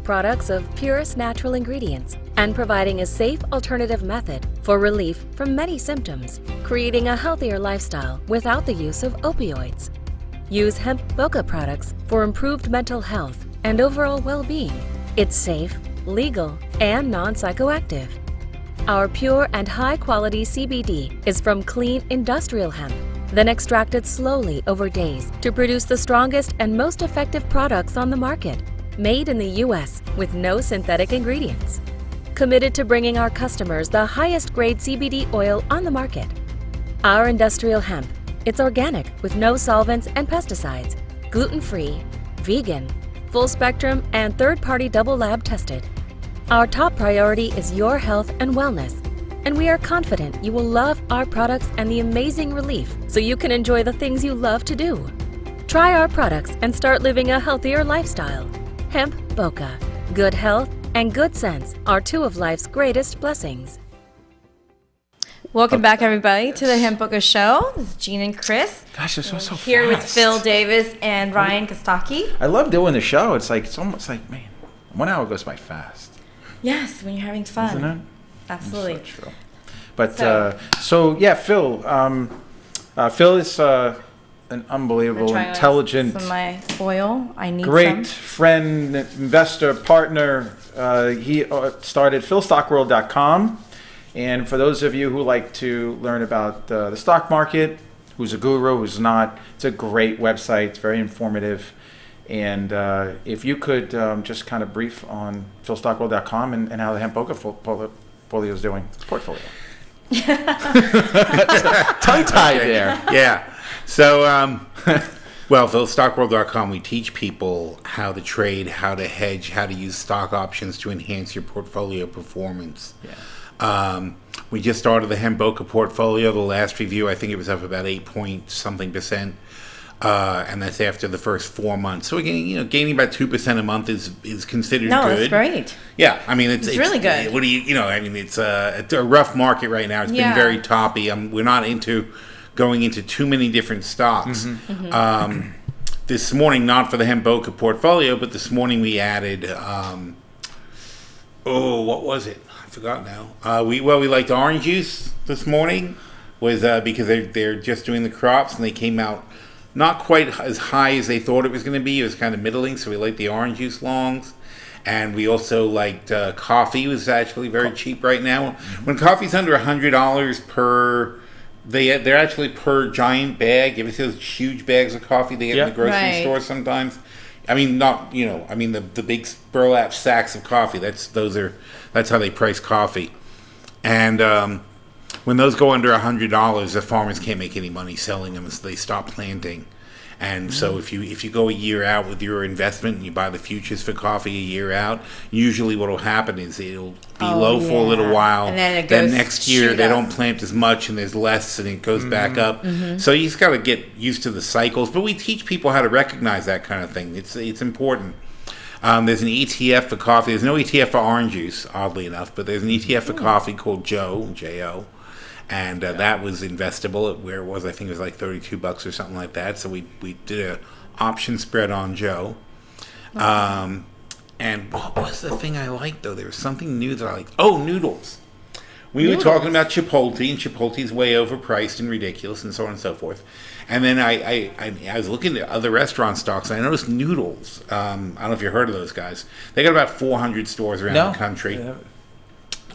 Products of purest natural ingredients and providing a safe alternative method for relief from many symptoms, creating a healthier lifestyle without the use of opioids. Use Hemp Boca products for improved mental health and overall well-being. It's safe, legal, and non-psychoactive. Our pure and high-quality CBD is from clean industrial hemp, then extracted slowly over days to produce the strongest and most effective products on the market. Made in the U.S. with no synthetic ingredients. Committed to bringing our customers the highest grade CBD oil on the market. Our industrial hemp, it's organic with no solvents and pesticides, gluten-free, vegan, full spectrum, and third-party double lab tested. Our top priority is your health and wellness, and we are confident you will love our products and the amazing relief so you can enjoy the things you love to do. Try our products and start living a healthier lifestyle. Hemp Boca. Good health and good sense are two of life's greatest blessings. Welcome back, everybody, to the Hemp Boca Show. This is Jean and Chris. Gosh, it's so here fast. with Phil Davis and Ryan Kostaki. I love doing the show. It's almost like, man, 1 hour goes by fast. Yes, when you're having fun. Isn't it? Absolutely. That's so true. But Phil. Phil is an unbelievable, intelligent, some of my oil. I need great friend, investor, partner. He started philstockworld.com. And for those of you who like to learn about the stock market, who's a guru, who's not, it's a great website. It's very informative. And if you could just kind of brief on philstockworld.com and how the Hemp Boca portfolio is doing. Tongue-tied there. Yeah. So, well, philstockworld.com, we teach people how to trade, how to hedge, how to use stock options to enhance your portfolio performance. Yeah. We just started the Hemp Boca portfolio. The last review, I think it was up about 8-point-something%. And that's after the first 4 months. So again, gaining about 2% a month is considered good. No, that's great. Yeah, I mean it's really good. What do I mean, it's a rough market right now. It's been very toppy. We're not into going into too many different stocks. This morning, not for the Hemp Boca portfolio, but this morning we added. What was it? I forgot now. We liked orange juice this morning, was because they're just doing the crops and they came out not quite as high as they thought it was going to be. It was kind of middling, so we liked the orange juice longs. And we also liked coffee. Was actually very cheap right now. When coffee's under $100 per, they're actually per giant bag. You ever see those huge bags of coffee they get in the grocery store sometimes? I mean, the big burlap sacks of coffee. That's how they price coffee. And when those go under $100, the farmers can't make any money selling them, so they stop planting. And so if you go a year out with your investment and you buy the futures for coffee a year out, usually what will happen is it'll be low for a little while. And then it goes next year they don't plant as much and there's less and it goes back up. So you just got to get used to the cycles. But we teach people how to recognize that kind of thing. It's important. There's an ETF for coffee. There's no ETF for orange juice, oddly enough, but there's an ETF for coffee called Joe, J-O. And that was investable at where it was. I think it was like $32 or something like that. So we did a option spread on Joe. And what was the thing I liked, though? There was something new that I liked. Oh, noodles. We were talking about Chipotle, and Chipotle's way overpriced and ridiculous and so on and so forth. And then I was looking at other restaurant stocks, and I noticed Noodles. I don't know if you heard of those guys. They got about 400 stores around the country. Yeah.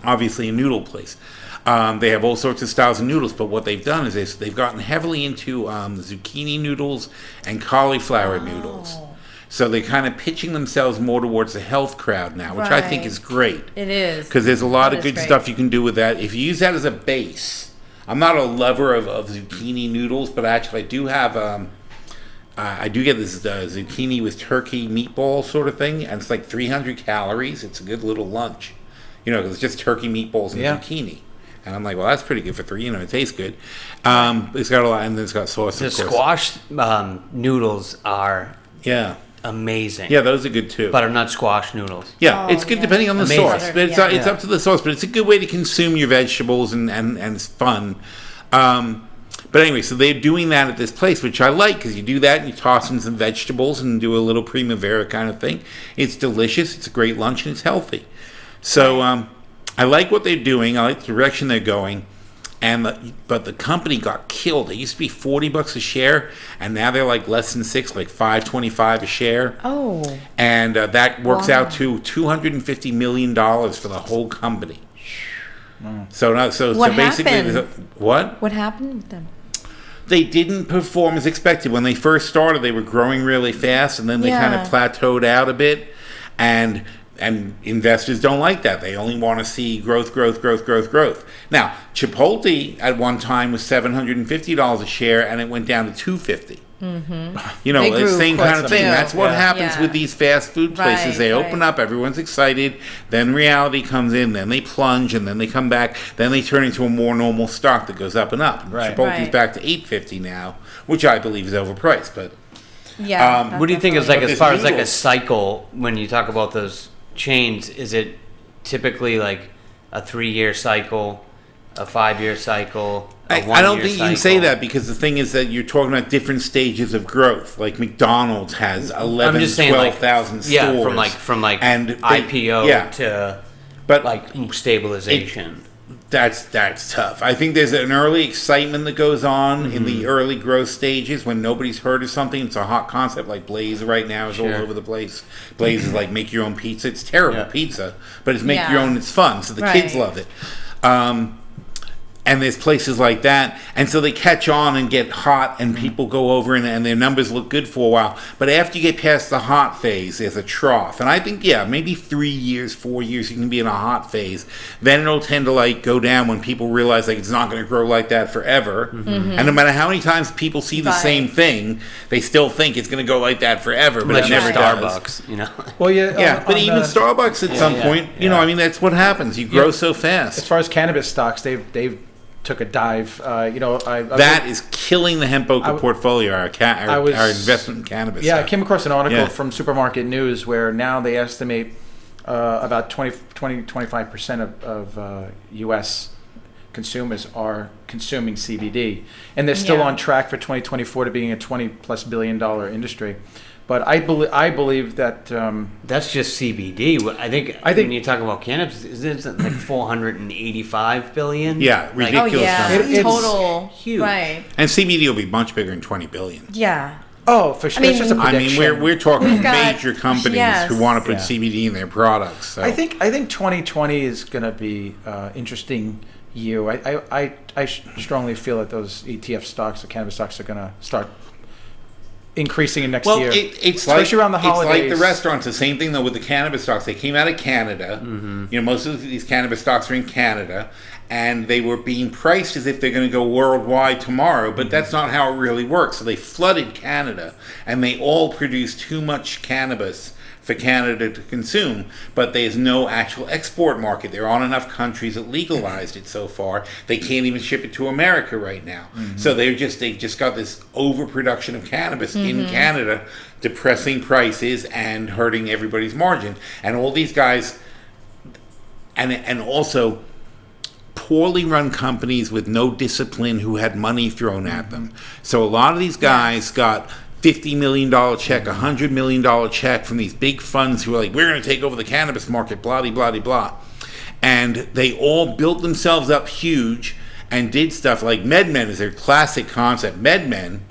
Obviously a noodle place. They have all sorts of styles of noodles, but what they've done is they've gotten heavily into zucchini noodles and cauliflower noodles. So they're kind of pitching themselves more towards the health crowd now, which I think is great. It is. Because there's a lot of good stuff you can do with that. If you use that as a base, I'm not a lover of zucchini noodles, but actually I do have, I do get this zucchini with turkey meatball sort of thing, and it's like 300 calories. It's a good little lunch. Because it's just turkey meatballs and zucchini. And I'm like, well, that's pretty good for three. It tastes good. It's got a lot, and then it's got sauce. The squash noodles are amazing. Yeah, those are good too. Butternut squash noodles. Yeah, it's good depending on the sauce. But it's up to the sauce. But it's a good way to consume your vegetables, and it's fun. But anyway, so they're doing that at this place, which I like, because you do that and you toss in some vegetables and do a little primavera kind of thing. It's delicious. It's a great lunch, and it's healthy. So I like what they're doing. I like the direction they're going. But the company got killed. It used to be $40 a share, and now they're like less than $6, like $5.25 a share. Oh. And that works out to $250 million for the whole company. So basically, what happened with them? They didn't perform as expected. When they first started, they were growing really fast, and then they kind of plateaued out a bit. And investors don't like that. They only want to see growth. Now, Chipotle at one time was $750 a share, and it went down to $250. The same kind of thing. That's what happens with these fast food places. They open up, everyone's excited, then reality comes in, then they plunge, and then they come back, then they turn into a more normal stock that goes up and up. Chipotle's back to $850 now, which I believe is overpriced. But what do you think is like as far as like a cycle when you talk about those chains? Is it typically like a 3-year cycle, a 5-year cycle, a 1-year cycle? I don't think you can say that, because the thing is that you're talking about different stages of growth. Like McDonald's has 11,000, 12,000 stores. Yeah, from IPO to stabilization. That's tough. I think there's an early excitement that goes on in the early growth stages when nobody's heard of something. It's a hot concept, like Blaze right now is all over the place. Blaze is like make your own pizza. It's terrible pizza, but it's make your own. It's fun, so the kids love it. and there's places like that, and so they catch on and get hot, and people go over, and their numbers look good for a while. But after you get past the hot phase, there's a trough, and I think maybe 3 years, 4 years you can be in a hot phase. Then it'll tend to like go down when people realize like it's not going to grow like that forever. And no matter how many times people see the same thing, they still think it's going to go like that forever, but it never does. Starbucks, Well, yeah, but even Starbucks at some point, I mean, that's what happens. You grow so fast. As far as cannabis stocks, they've took a dive. That is killing the Hemp Boca portfolio, our investment in cannabis. Yeah, I came across an article Yeah. from Supermarket News where now they estimate about 25% of U.S. consumers are consuming CBD, and they're still on track for 2024 to being a $20+ billion industry. But I believe that that's just CBD. I think when you talk about cannabis, isn't it like 485 billion? Yeah, ridiculous. Oh yeah, It's total huge. Right. And CBD will be much bigger than 20 billion. Yeah. oh, for sure, I it's just a mean- prediction. We're talking We've got- major companies yes. who want to put Yeah. CBD in their products. So. I think 2020 is going to be interesting year. I strongly feel that those ETF stocks, the cannabis stocks, are going to start increasing in next year. It's especially like, around the holidays. It's like the restaurants. The same thing though with the cannabis stocks. They came out of Canada. Most of these cannabis stocks are in Canada, and they were being priced as if they're going to go worldwide tomorrow. But that's not how it really works. So they flooded Canada, and they all produced too much cannabis for Canada to consume, but there's no actual export market. There aren't enough countries that legalized it so far. They can't even ship it to America right now. So they've just got this overproduction of cannabis in Canada, depressing prices and hurting everybody's margin. And all these guys, and also poorly run companies with no discipline who had money thrown at them. So a lot of these guys got $50 million check, $100 million check from these big funds who are like, we're going to take over the cannabis market, blah, blah, blah, blah. And they all built themselves up huge and did stuff like MedMen is their classic concept. MedMen,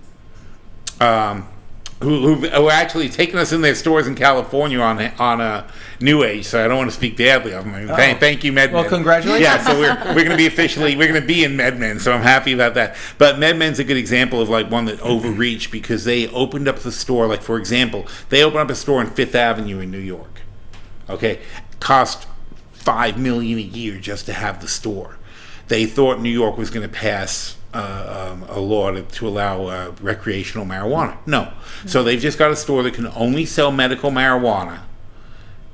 who are actually taking us in their stores in California on New Age, so I don't want to speak badly of them. Thank you, MedMen. Well, congratulations. Yeah, so we're going to be in MedMen, so I'm happy about that. But MedMen's a good example of like one that overreached because they opened up the store. Like for example, they opened up a store on Fifth Avenue in New York. Okay, cost $5 million a year just to have the store. They thought New York was going to pass a law to allow recreational marijuana. No. So they've just got a store that can only sell medical marijuana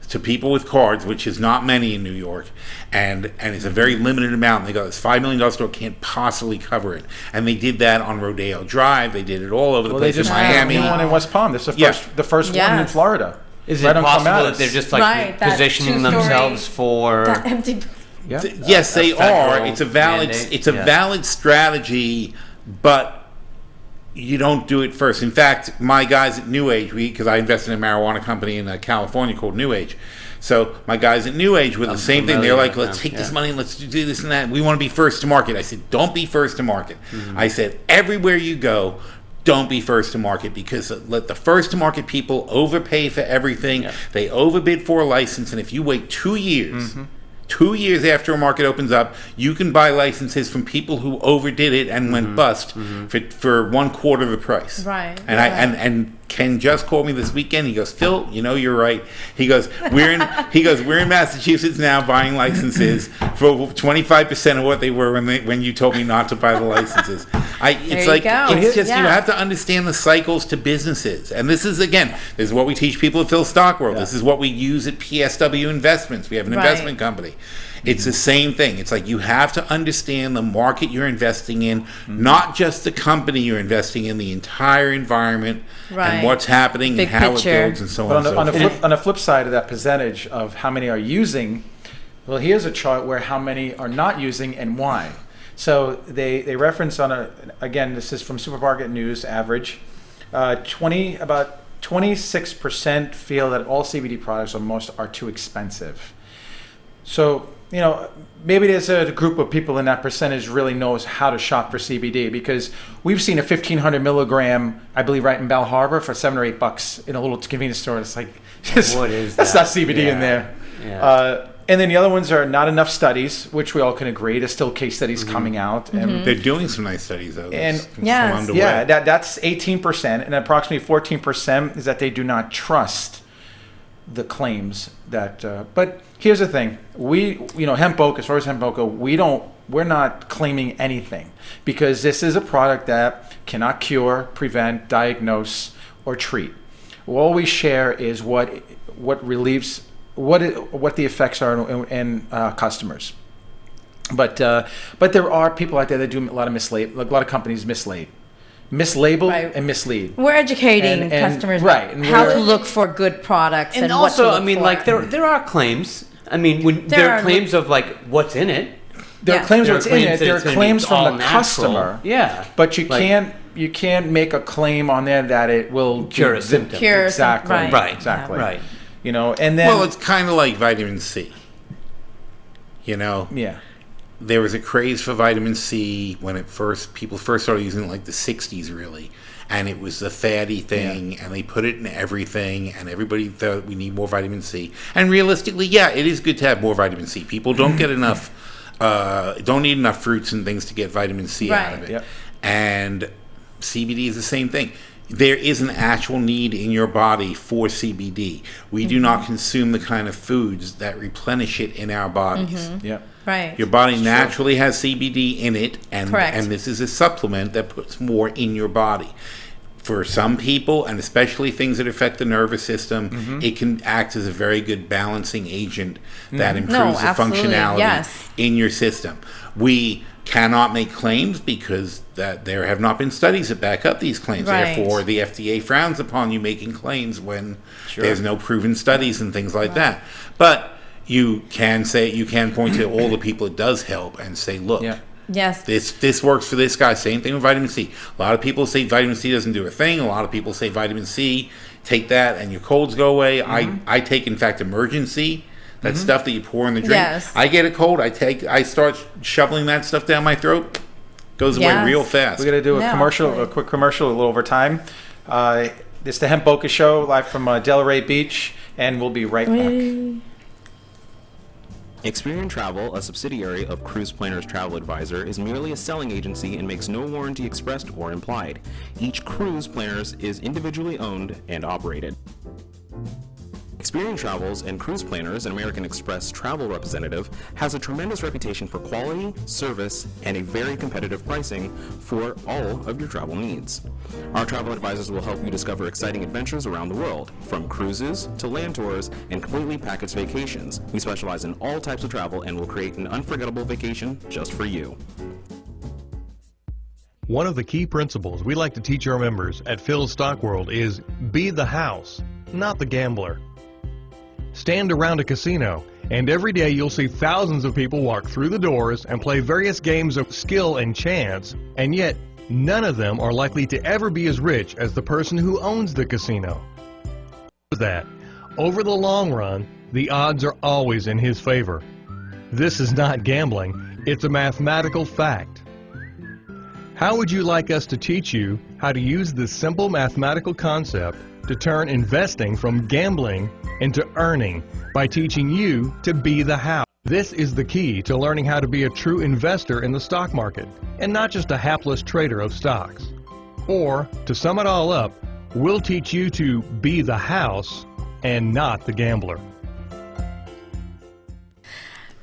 to people with cards, which is not many in New York, and it's a very limited amount. They got this $5 million store, can't possibly cover it. And they did that on Rodeo Drive. They did it all over the place in Miami. They just one in West Palm. This is the first one in Yes. Florida. Is Right it on possible Clematis. that they're just like Right, that positioning two-story- themselves for? That empty. Yeah. Yes, they federal are. It's a valid. mandate. It's a valid strategy, but you don't do it first. In fact, my guys at New Age, because I invested in a marijuana company in California called New Age. So my guys at New Age were the same thing. They're familiar like, with let's them, take this yeah. money and let's do this and that. We want to be first to market. I said, don't be first to market. I said, everywhere you go, don't be first to market, because let the first to market people overpay for everything. Yeah. They overbid for a license, and if you wait 2 years, 2 years after a market opens up, you can buy licenses from people who overdid it and went bust for 1/4 of the price. Right, And right. and Ken just called me this weekend. He goes, Phil, you're right. He goes, we're in Massachusetts now buying licenses for 25% of what they were when you told me not to buy the licenses. It's you like go. it's just you Yeah. have to understand the cycles to businesses, and this is what we teach people at Phil Stockworld. This is what we use at PSW Investments. We have an Right. investment company. It's the same thing. It's like you have to understand the market you're investing in, not just the company you're investing in, the entire environment Right. and what's happening Big and how picture. it builds and so on But and so forth. on the flip side of that percentage of how many are using, well, here's a chart where how many are not using and why. So they reference again, this is from Supermarket News average, about 26% feel that all CBD products or most are too expensive. So, maybe there's a group of people in that percentage really knows how to shop for CBD, because we've seen a 1,500 milligram, I believe, right in Bell Harbor for $7 or $8 in a little convenience store. It's like, What is that's that? not CBD in Yeah. there. Yeah. And then the other ones are not enough studies, which we all can agree. There's still case studies coming out. And They're doing some nice studies, though. And- Some Yes. underway. yeah, that's 18%, and approximately 14% is that they do not trust the claims that. But here's the thing: Hemp Boca, as far as Hemp Boca, we're not claiming anything because this is a product that cannot cure, prevent, diagnose, or treat. All we share is what relieves what the effects are in customers. But there are people out there that do a lot of mislabel, like a lot of companies mislabel Right. and mislead. We're educating And- customers right, and how we're- to look for good products and, And what to also, look I mean, for. like there are claims. I mean, when There there are- are claims of like what's in it. There Yeah. are claims There are what's in it. claims that There are it's gonna claims be from all the natural. customer. Yeah. But you Like- can't make a claim on there that it will Cure a symptom. Cure a Exactly. symptom, Right. Exactly. Right. And then Well, it's kind of like vitamin C. yeah. There was a craze for vitamin C when people first started using it, like the 60s, really. And it was the fatty thing, and they put it in everything, and everybody thought we need more vitamin C. And realistically, yeah, it is good to have more vitamin C. People don't get enough, don't need enough fruits and things to get vitamin C out of Right. it. Yep. And CBD is the same thing. There is an actual need in your body for CBD. We do not consume the kind of foods that replenish it in our bodies. Yeah. right. Your body naturally has CBD in it, and Correct. and this is a supplement that puts more in your body. For some people, and especially things that affect the nervous system, it can act as a very good balancing agent that improves the absolutely, functionality yes. in your system. We cannot make claims because that there have not been studies that back up these claims. Right. Therefore, the FDA frowns upon you making claims when there's no proven studies and things like that. But you can point to all the people it does help and say, look, Yeah. Yes. this works for this guy. Same thing with vitamin C. A lot of people say vitamin C doesn't do a thing. A lot of people say vitamin C, take that and your colds go away. I take, in fact, Emergency. That stuff that you pour in the drink. Yes. I get a cold. I start shoveling that stuff down my throat. Goes away Yes. real fast. We're gonna do a absolutely. quick commercial, a little over time. It's the Hemp Boca Show, live from Delray Beach, and we'll be right back. Experian Travel, a subsidiary of Cruise Planners Travel Advisor, is merely a selling agency and makes no warranty expressed or implied. Each Cruise Planners is individually owned and operated. Experian Travels and Cruise Planners, an American Express travel representative, has a tremendous reputation for quality, service, and a very competitive pricing for all of your travel needs. Our travel advisors will help you discover exciting adventures around the world, from cruises to land tours and completely packaged vacations. We specialize in all types of travel and will create an unforgettable vacation just for you. One of the key principles we like to teach our members at Phil's Stock World is be the house, not the gambler. Stand around a casino, and every day you'll see thousands of people walk through the doors and play various games of skill and chance, and yet none of them are likely to ever be as rich as the person who owns the casino. That, over the long run, the odds are always in his favor. This is not gambling, it's a mathematical fact. How would you like us to teach you how to use this simple mathematical concept to turn investing from gambling into earning by teaching you to be the house? This is the key to learning how to be a true investor in the stock market and not just a hapless trader of stocks. Or, to sum it all up, we'll teach you to be the house and not the gambler.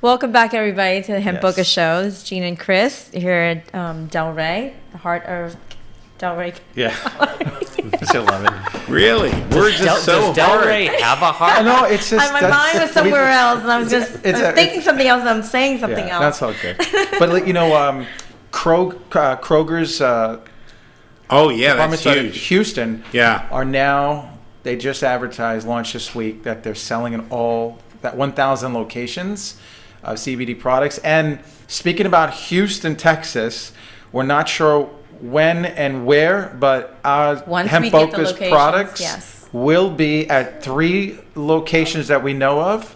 Welcome back, everybody, to the Hemp Yes. Boca Show. This is Gina and Chris here at Delray, the heart of Delray. Yeah. Still love it. Really? We're just so Does hard. Delray have a heart? No, it's just My mind was somewhere else, and I was just it's I was a- thinking something else, and I'm saying something Yeah, else. that's all good. But Kroger's Oh yeah, that's departments out of huge. Houston Yeah. are now, they just advertised, launched this week, that they're selling in all that 1,000 locations of CBD products. And speaking about Houston, Texas, we're not sure when and where, but our Once Hemp we get the Boca's locations, products yes. will be at 3 locations that we know of.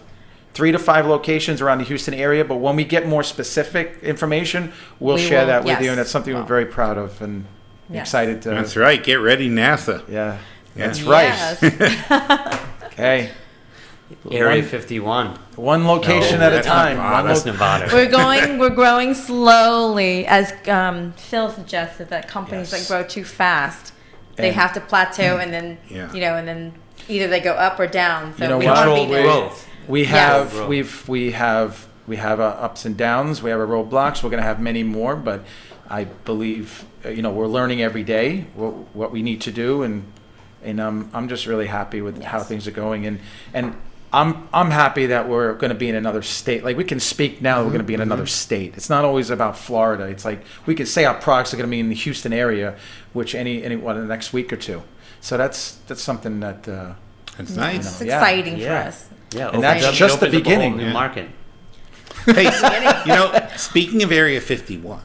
3 to 5 locations around the Houston area, but when we get more specific information, we'll We share will, that with yes. you, and that's something we're very proud of and Yes. excited to. That's right. Get ready, NASA. Yeah, Yeah. that's right. Yes. Okay. Area 51. One location No, at a that's time. not That's Nevada. We're growing slowly, as Phil suggested, that companies Yes. that grow too fast, they And- have to plateau, and then Yeah. and then either they go up or down. So You know we what? want to be Controlled there. growth. We Yes. have we have ups and downs. We have our roadblocks. We're going to have many more, but I believe we're learning every day what we need to do, and I'm just really happy with how Yes. things are going, and I'm happy that we're going to be in another state. Like we can speak now, we're going to be in another state. It's not always about Florida. It's like we could say our products are going to be in the Houston area, which in the next week or two. So that's something that. That's nice. It's Yeah. exciting Yeah. for us. Yeah, And that's opens just up- the opens up a whole beginning. new Yeah. market. Hey, speaking of Area 51,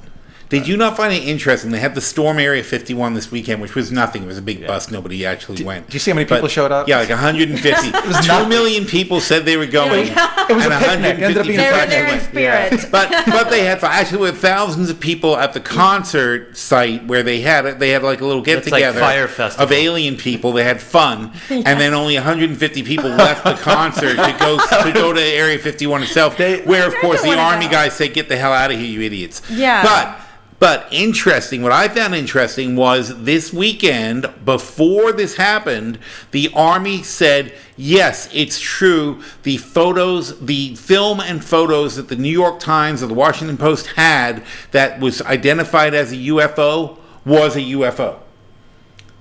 did you not find it interesting? They had the Storm Area 51 this weekend, which was nothing. It was a big bust. Nobody actually went. Do you see how many people showed up? Yeah, like 150. 2 million people said they were going. It was and a picnic. It ended up being a They were picnic. there in spirit. But they had actually with thousands of people at the concert site where they had like a little get It's like together Fire Festival. of alien people. They had fun, and then only 150 people left the concert to go to Area 51 itself. Where of course the wanna army go. guys say, "Get the hell out of here, you idiots!" Yeah. But interesting, what I found interesting was this weekend, before this happened, the Army said, yes, it's true, the film and photos that the New York Times or the Washington Post had that was identified as a UFO was a UFO.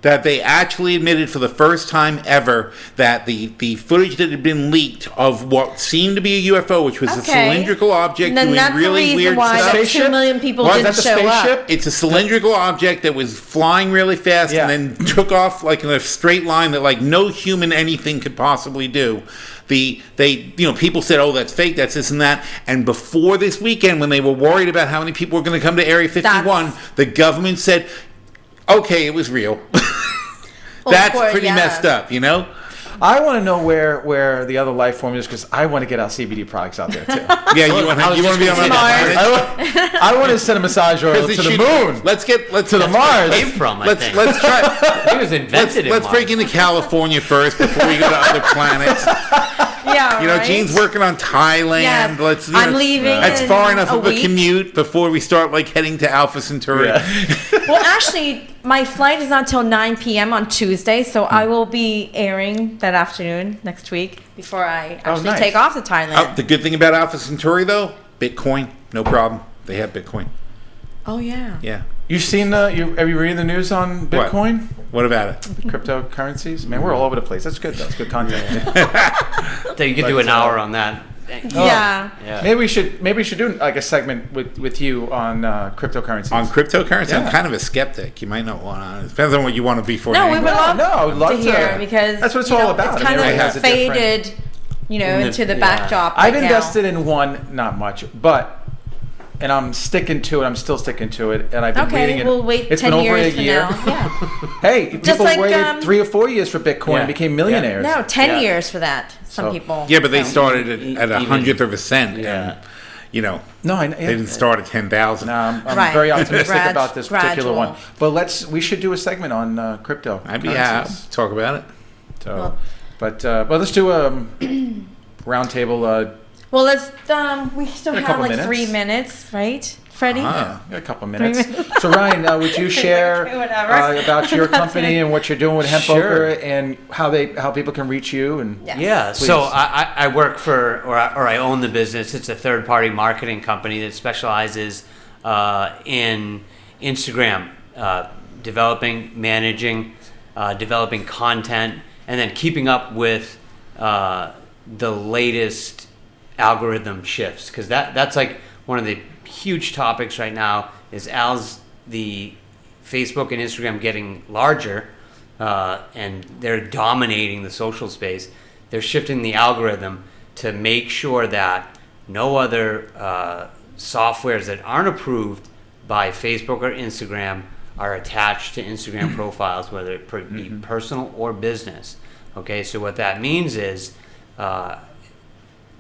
That they actually admitted for the first time ever that the footage that had been leaked of what seemed to be a UFO, which was a Okay. cylindrical object Then doing that's the really reason weird why stuff. the 2 million people Was didn't that the show spaceship? up. It's a cylindrical object that was flying really fast Yeah. and then took off like in a straight line that like no human anything could possibly do. People said, oh, that's fake, that's this and that. And before this weekend, when they were worried about how many people were going to come to Area 51, the government said, okay, it was real. Well, of That's course, pretty yeah. messed up, I want to know where the other life form is because I want to get our CBD products out there too. Yeah, you want to be on Mars. that. I want to send a massage oil to the moon. Let's to the Mars. Came from, I Let's think. let's try. It was invented in Let's Mars. break into California first before we go to other planets. Yeah, right? Gene's working on Thailand. Yes. Let's. I'm leaving That's in far enough a of a week. commute before we start heading to Alpha Centauri. Well, actually, my flight is not till 9 p.m. on Tuesday, so I will be airing that afternoon next week before I actually nice. take off to Thailand. The good thing about Alpha Centauri, though, Bitcoin, no problem. They have Bitcoin. Oh, yeah. Yeah. You've seen have you read the news on Bitcoin? What about it? Cryptocurrencies? Man, we're all over the place. That's good though. It's good content. So you could do an hour on that. Yeah. Yeah. Maybe we should do like a segment with you on cryptocurrencies. On cryptocurrency, Yeah. I'm kind of a skeptic. You might not want to. Depends on what you want to be for. No, an we angle. would love No, I would love to to. hear because That's what it's you all know, about. It's I mean, kind everybody of has a different- faded, into the yeah. backdrop. I've right now. invested in one, not much, and I'm sticking to it. I'm still sticking to it, and I've been Okay, waiting. we'll wait It's 10 been over years a from year. now. Yeah. Hey, Just people like, waited 3 or 4 years for Bitcoin Yeah. and became millionaires. No, 10 Yeah. years for that. Some So- people. Yeah, but they So- started at a Even- hundredth of a cent. Yeah. And, No, I they didn't start at 10,000. No, I'm Right. very optimistic about this particular Gradual. one. But we should do a segment on crypto. I'd be happy to talk about it. So, but let's do a roundtable. Well, let's. We still In a have couple like minutes. 3 minutes, right, Freddie? Ah. A couple minutes. So Ryan, would you share Okay, whatever. about your That's company it. and what you're doing with Hemp Sure. Boca and how people can reach you and Yes. Yeah, Please. so I work for, or I own the business. It's a third-party marketing company that specializes in Instagram, developing, managing, developing content, and then keeping up with the latest algorithm shifts. Because that's like one of the huge topics right now is as the Facebook and Instagram getting larger, and they're dominating the social space, they're shifting the algorithm to make sure that no other softwares that aren't approved by Facebook or Instagram are attached to Instagram profiles, whether it be personal or business. Okay, so what that means is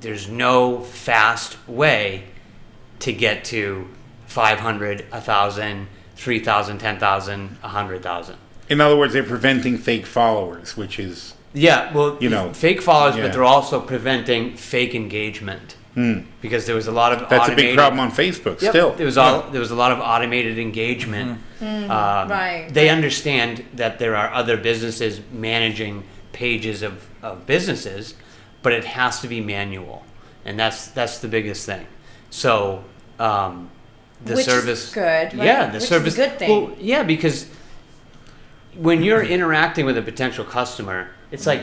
there's no fast way to get to 500, 1,000, 3,000, 10,000, 100,000. In other words, they're preventing fake followers, which is Yeah, well, You know, fake followers, yeah. but they're also preventing fake engagement because there was a lot of That's a big automated- problem on Facebook still. There was a lot of automated engagement. Right. They understand that there are other businesses managing pages of businesses, but it has to be manual, and that's the biggest thing. So the Which is service, good, right? yeah, the Which is a service, good thing. Well, yeah, because when you're interacting with a potential customer, it's like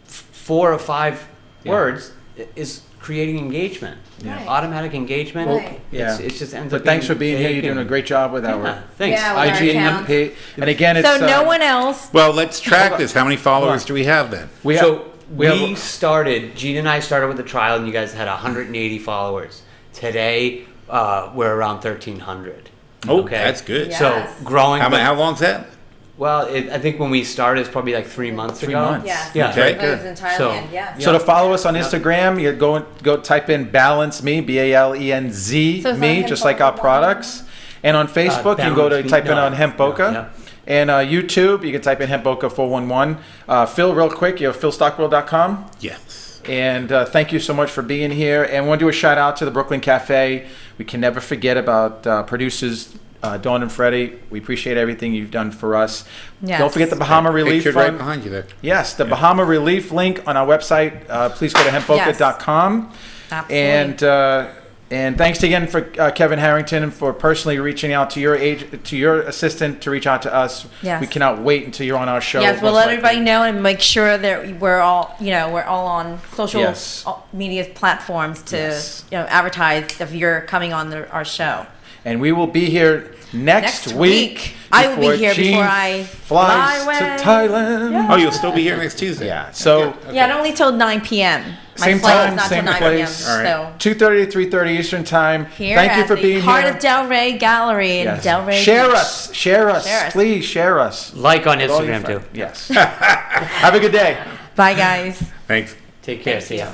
4 or 5 words is creating engagement, Right. automatic engagement. Right. Yeah. It just ends But up. thanks for being here. fake You're doing a and- great job with Yeah, our thanks. Yeah, with our IG and accounts. page. And again, it's So no one else. Well, let's track this. How many followers do we have then? We have, So we we have started. Gene and I started with the trial, and you guys had 180 followers. Today, we're around 1,300. Oh, that's good. Yeah. So Yes. growing. How long's that? Well, I think when we started, it's probably like 3 months 3 ago. months. Yes. Yeah. Okay. I was in Thailand. So- Yes. So to follow us on Instagram, you go type in Balance Me, BALENZ So it's on Me, Hemp just like Boca our one? products. And on Facebook, you can go to Balance Me. type in No, on Hemp Boca. no, And YouTube, you can type in Hemp Boca 411. Phil, real quick, you have philstockwell.com. Yes. And thank you so much for being here. And we want to do a shout out to the Brooklyn Cafe. We can never forget about producers Dawn and Freddie. We appreciate everything you've done for us. Yes. Don't forget the Bahama Relief Pictured right Fund. behind you there. Yes, the Bahama Relief link on our website. Please go to hempboca.com. Absolutely. And thanks again for Kevin Harrington for personally reaching out to your assistant to reach out to us. Yes. We cannot wait until you're on our show. Yes, we'll most let likely. everybody know and make sure that we're all on social Yes. media platforms to Yes. advertise if you're coming on our show. And we will be here next week. I will be before here Gene before I flies fly to away. Thailand. Oh, you'll still be here next Tuesday. Yeah. So Yeah, and only till 9 p.m. My Same flight time, is not same till 9 place. p.m. All right. So 2:30 to 3:30 Eastern Time. here Thank you at for the being Heart here. of Del Rey Gallery in Yes. Del Rey. Share Beach. us. Share us. Share us. Please share us. Like on With all your Instagram too. friends. Yes. Have a good day. Bye, guys. Thanks. Take care. Thank See you. ya.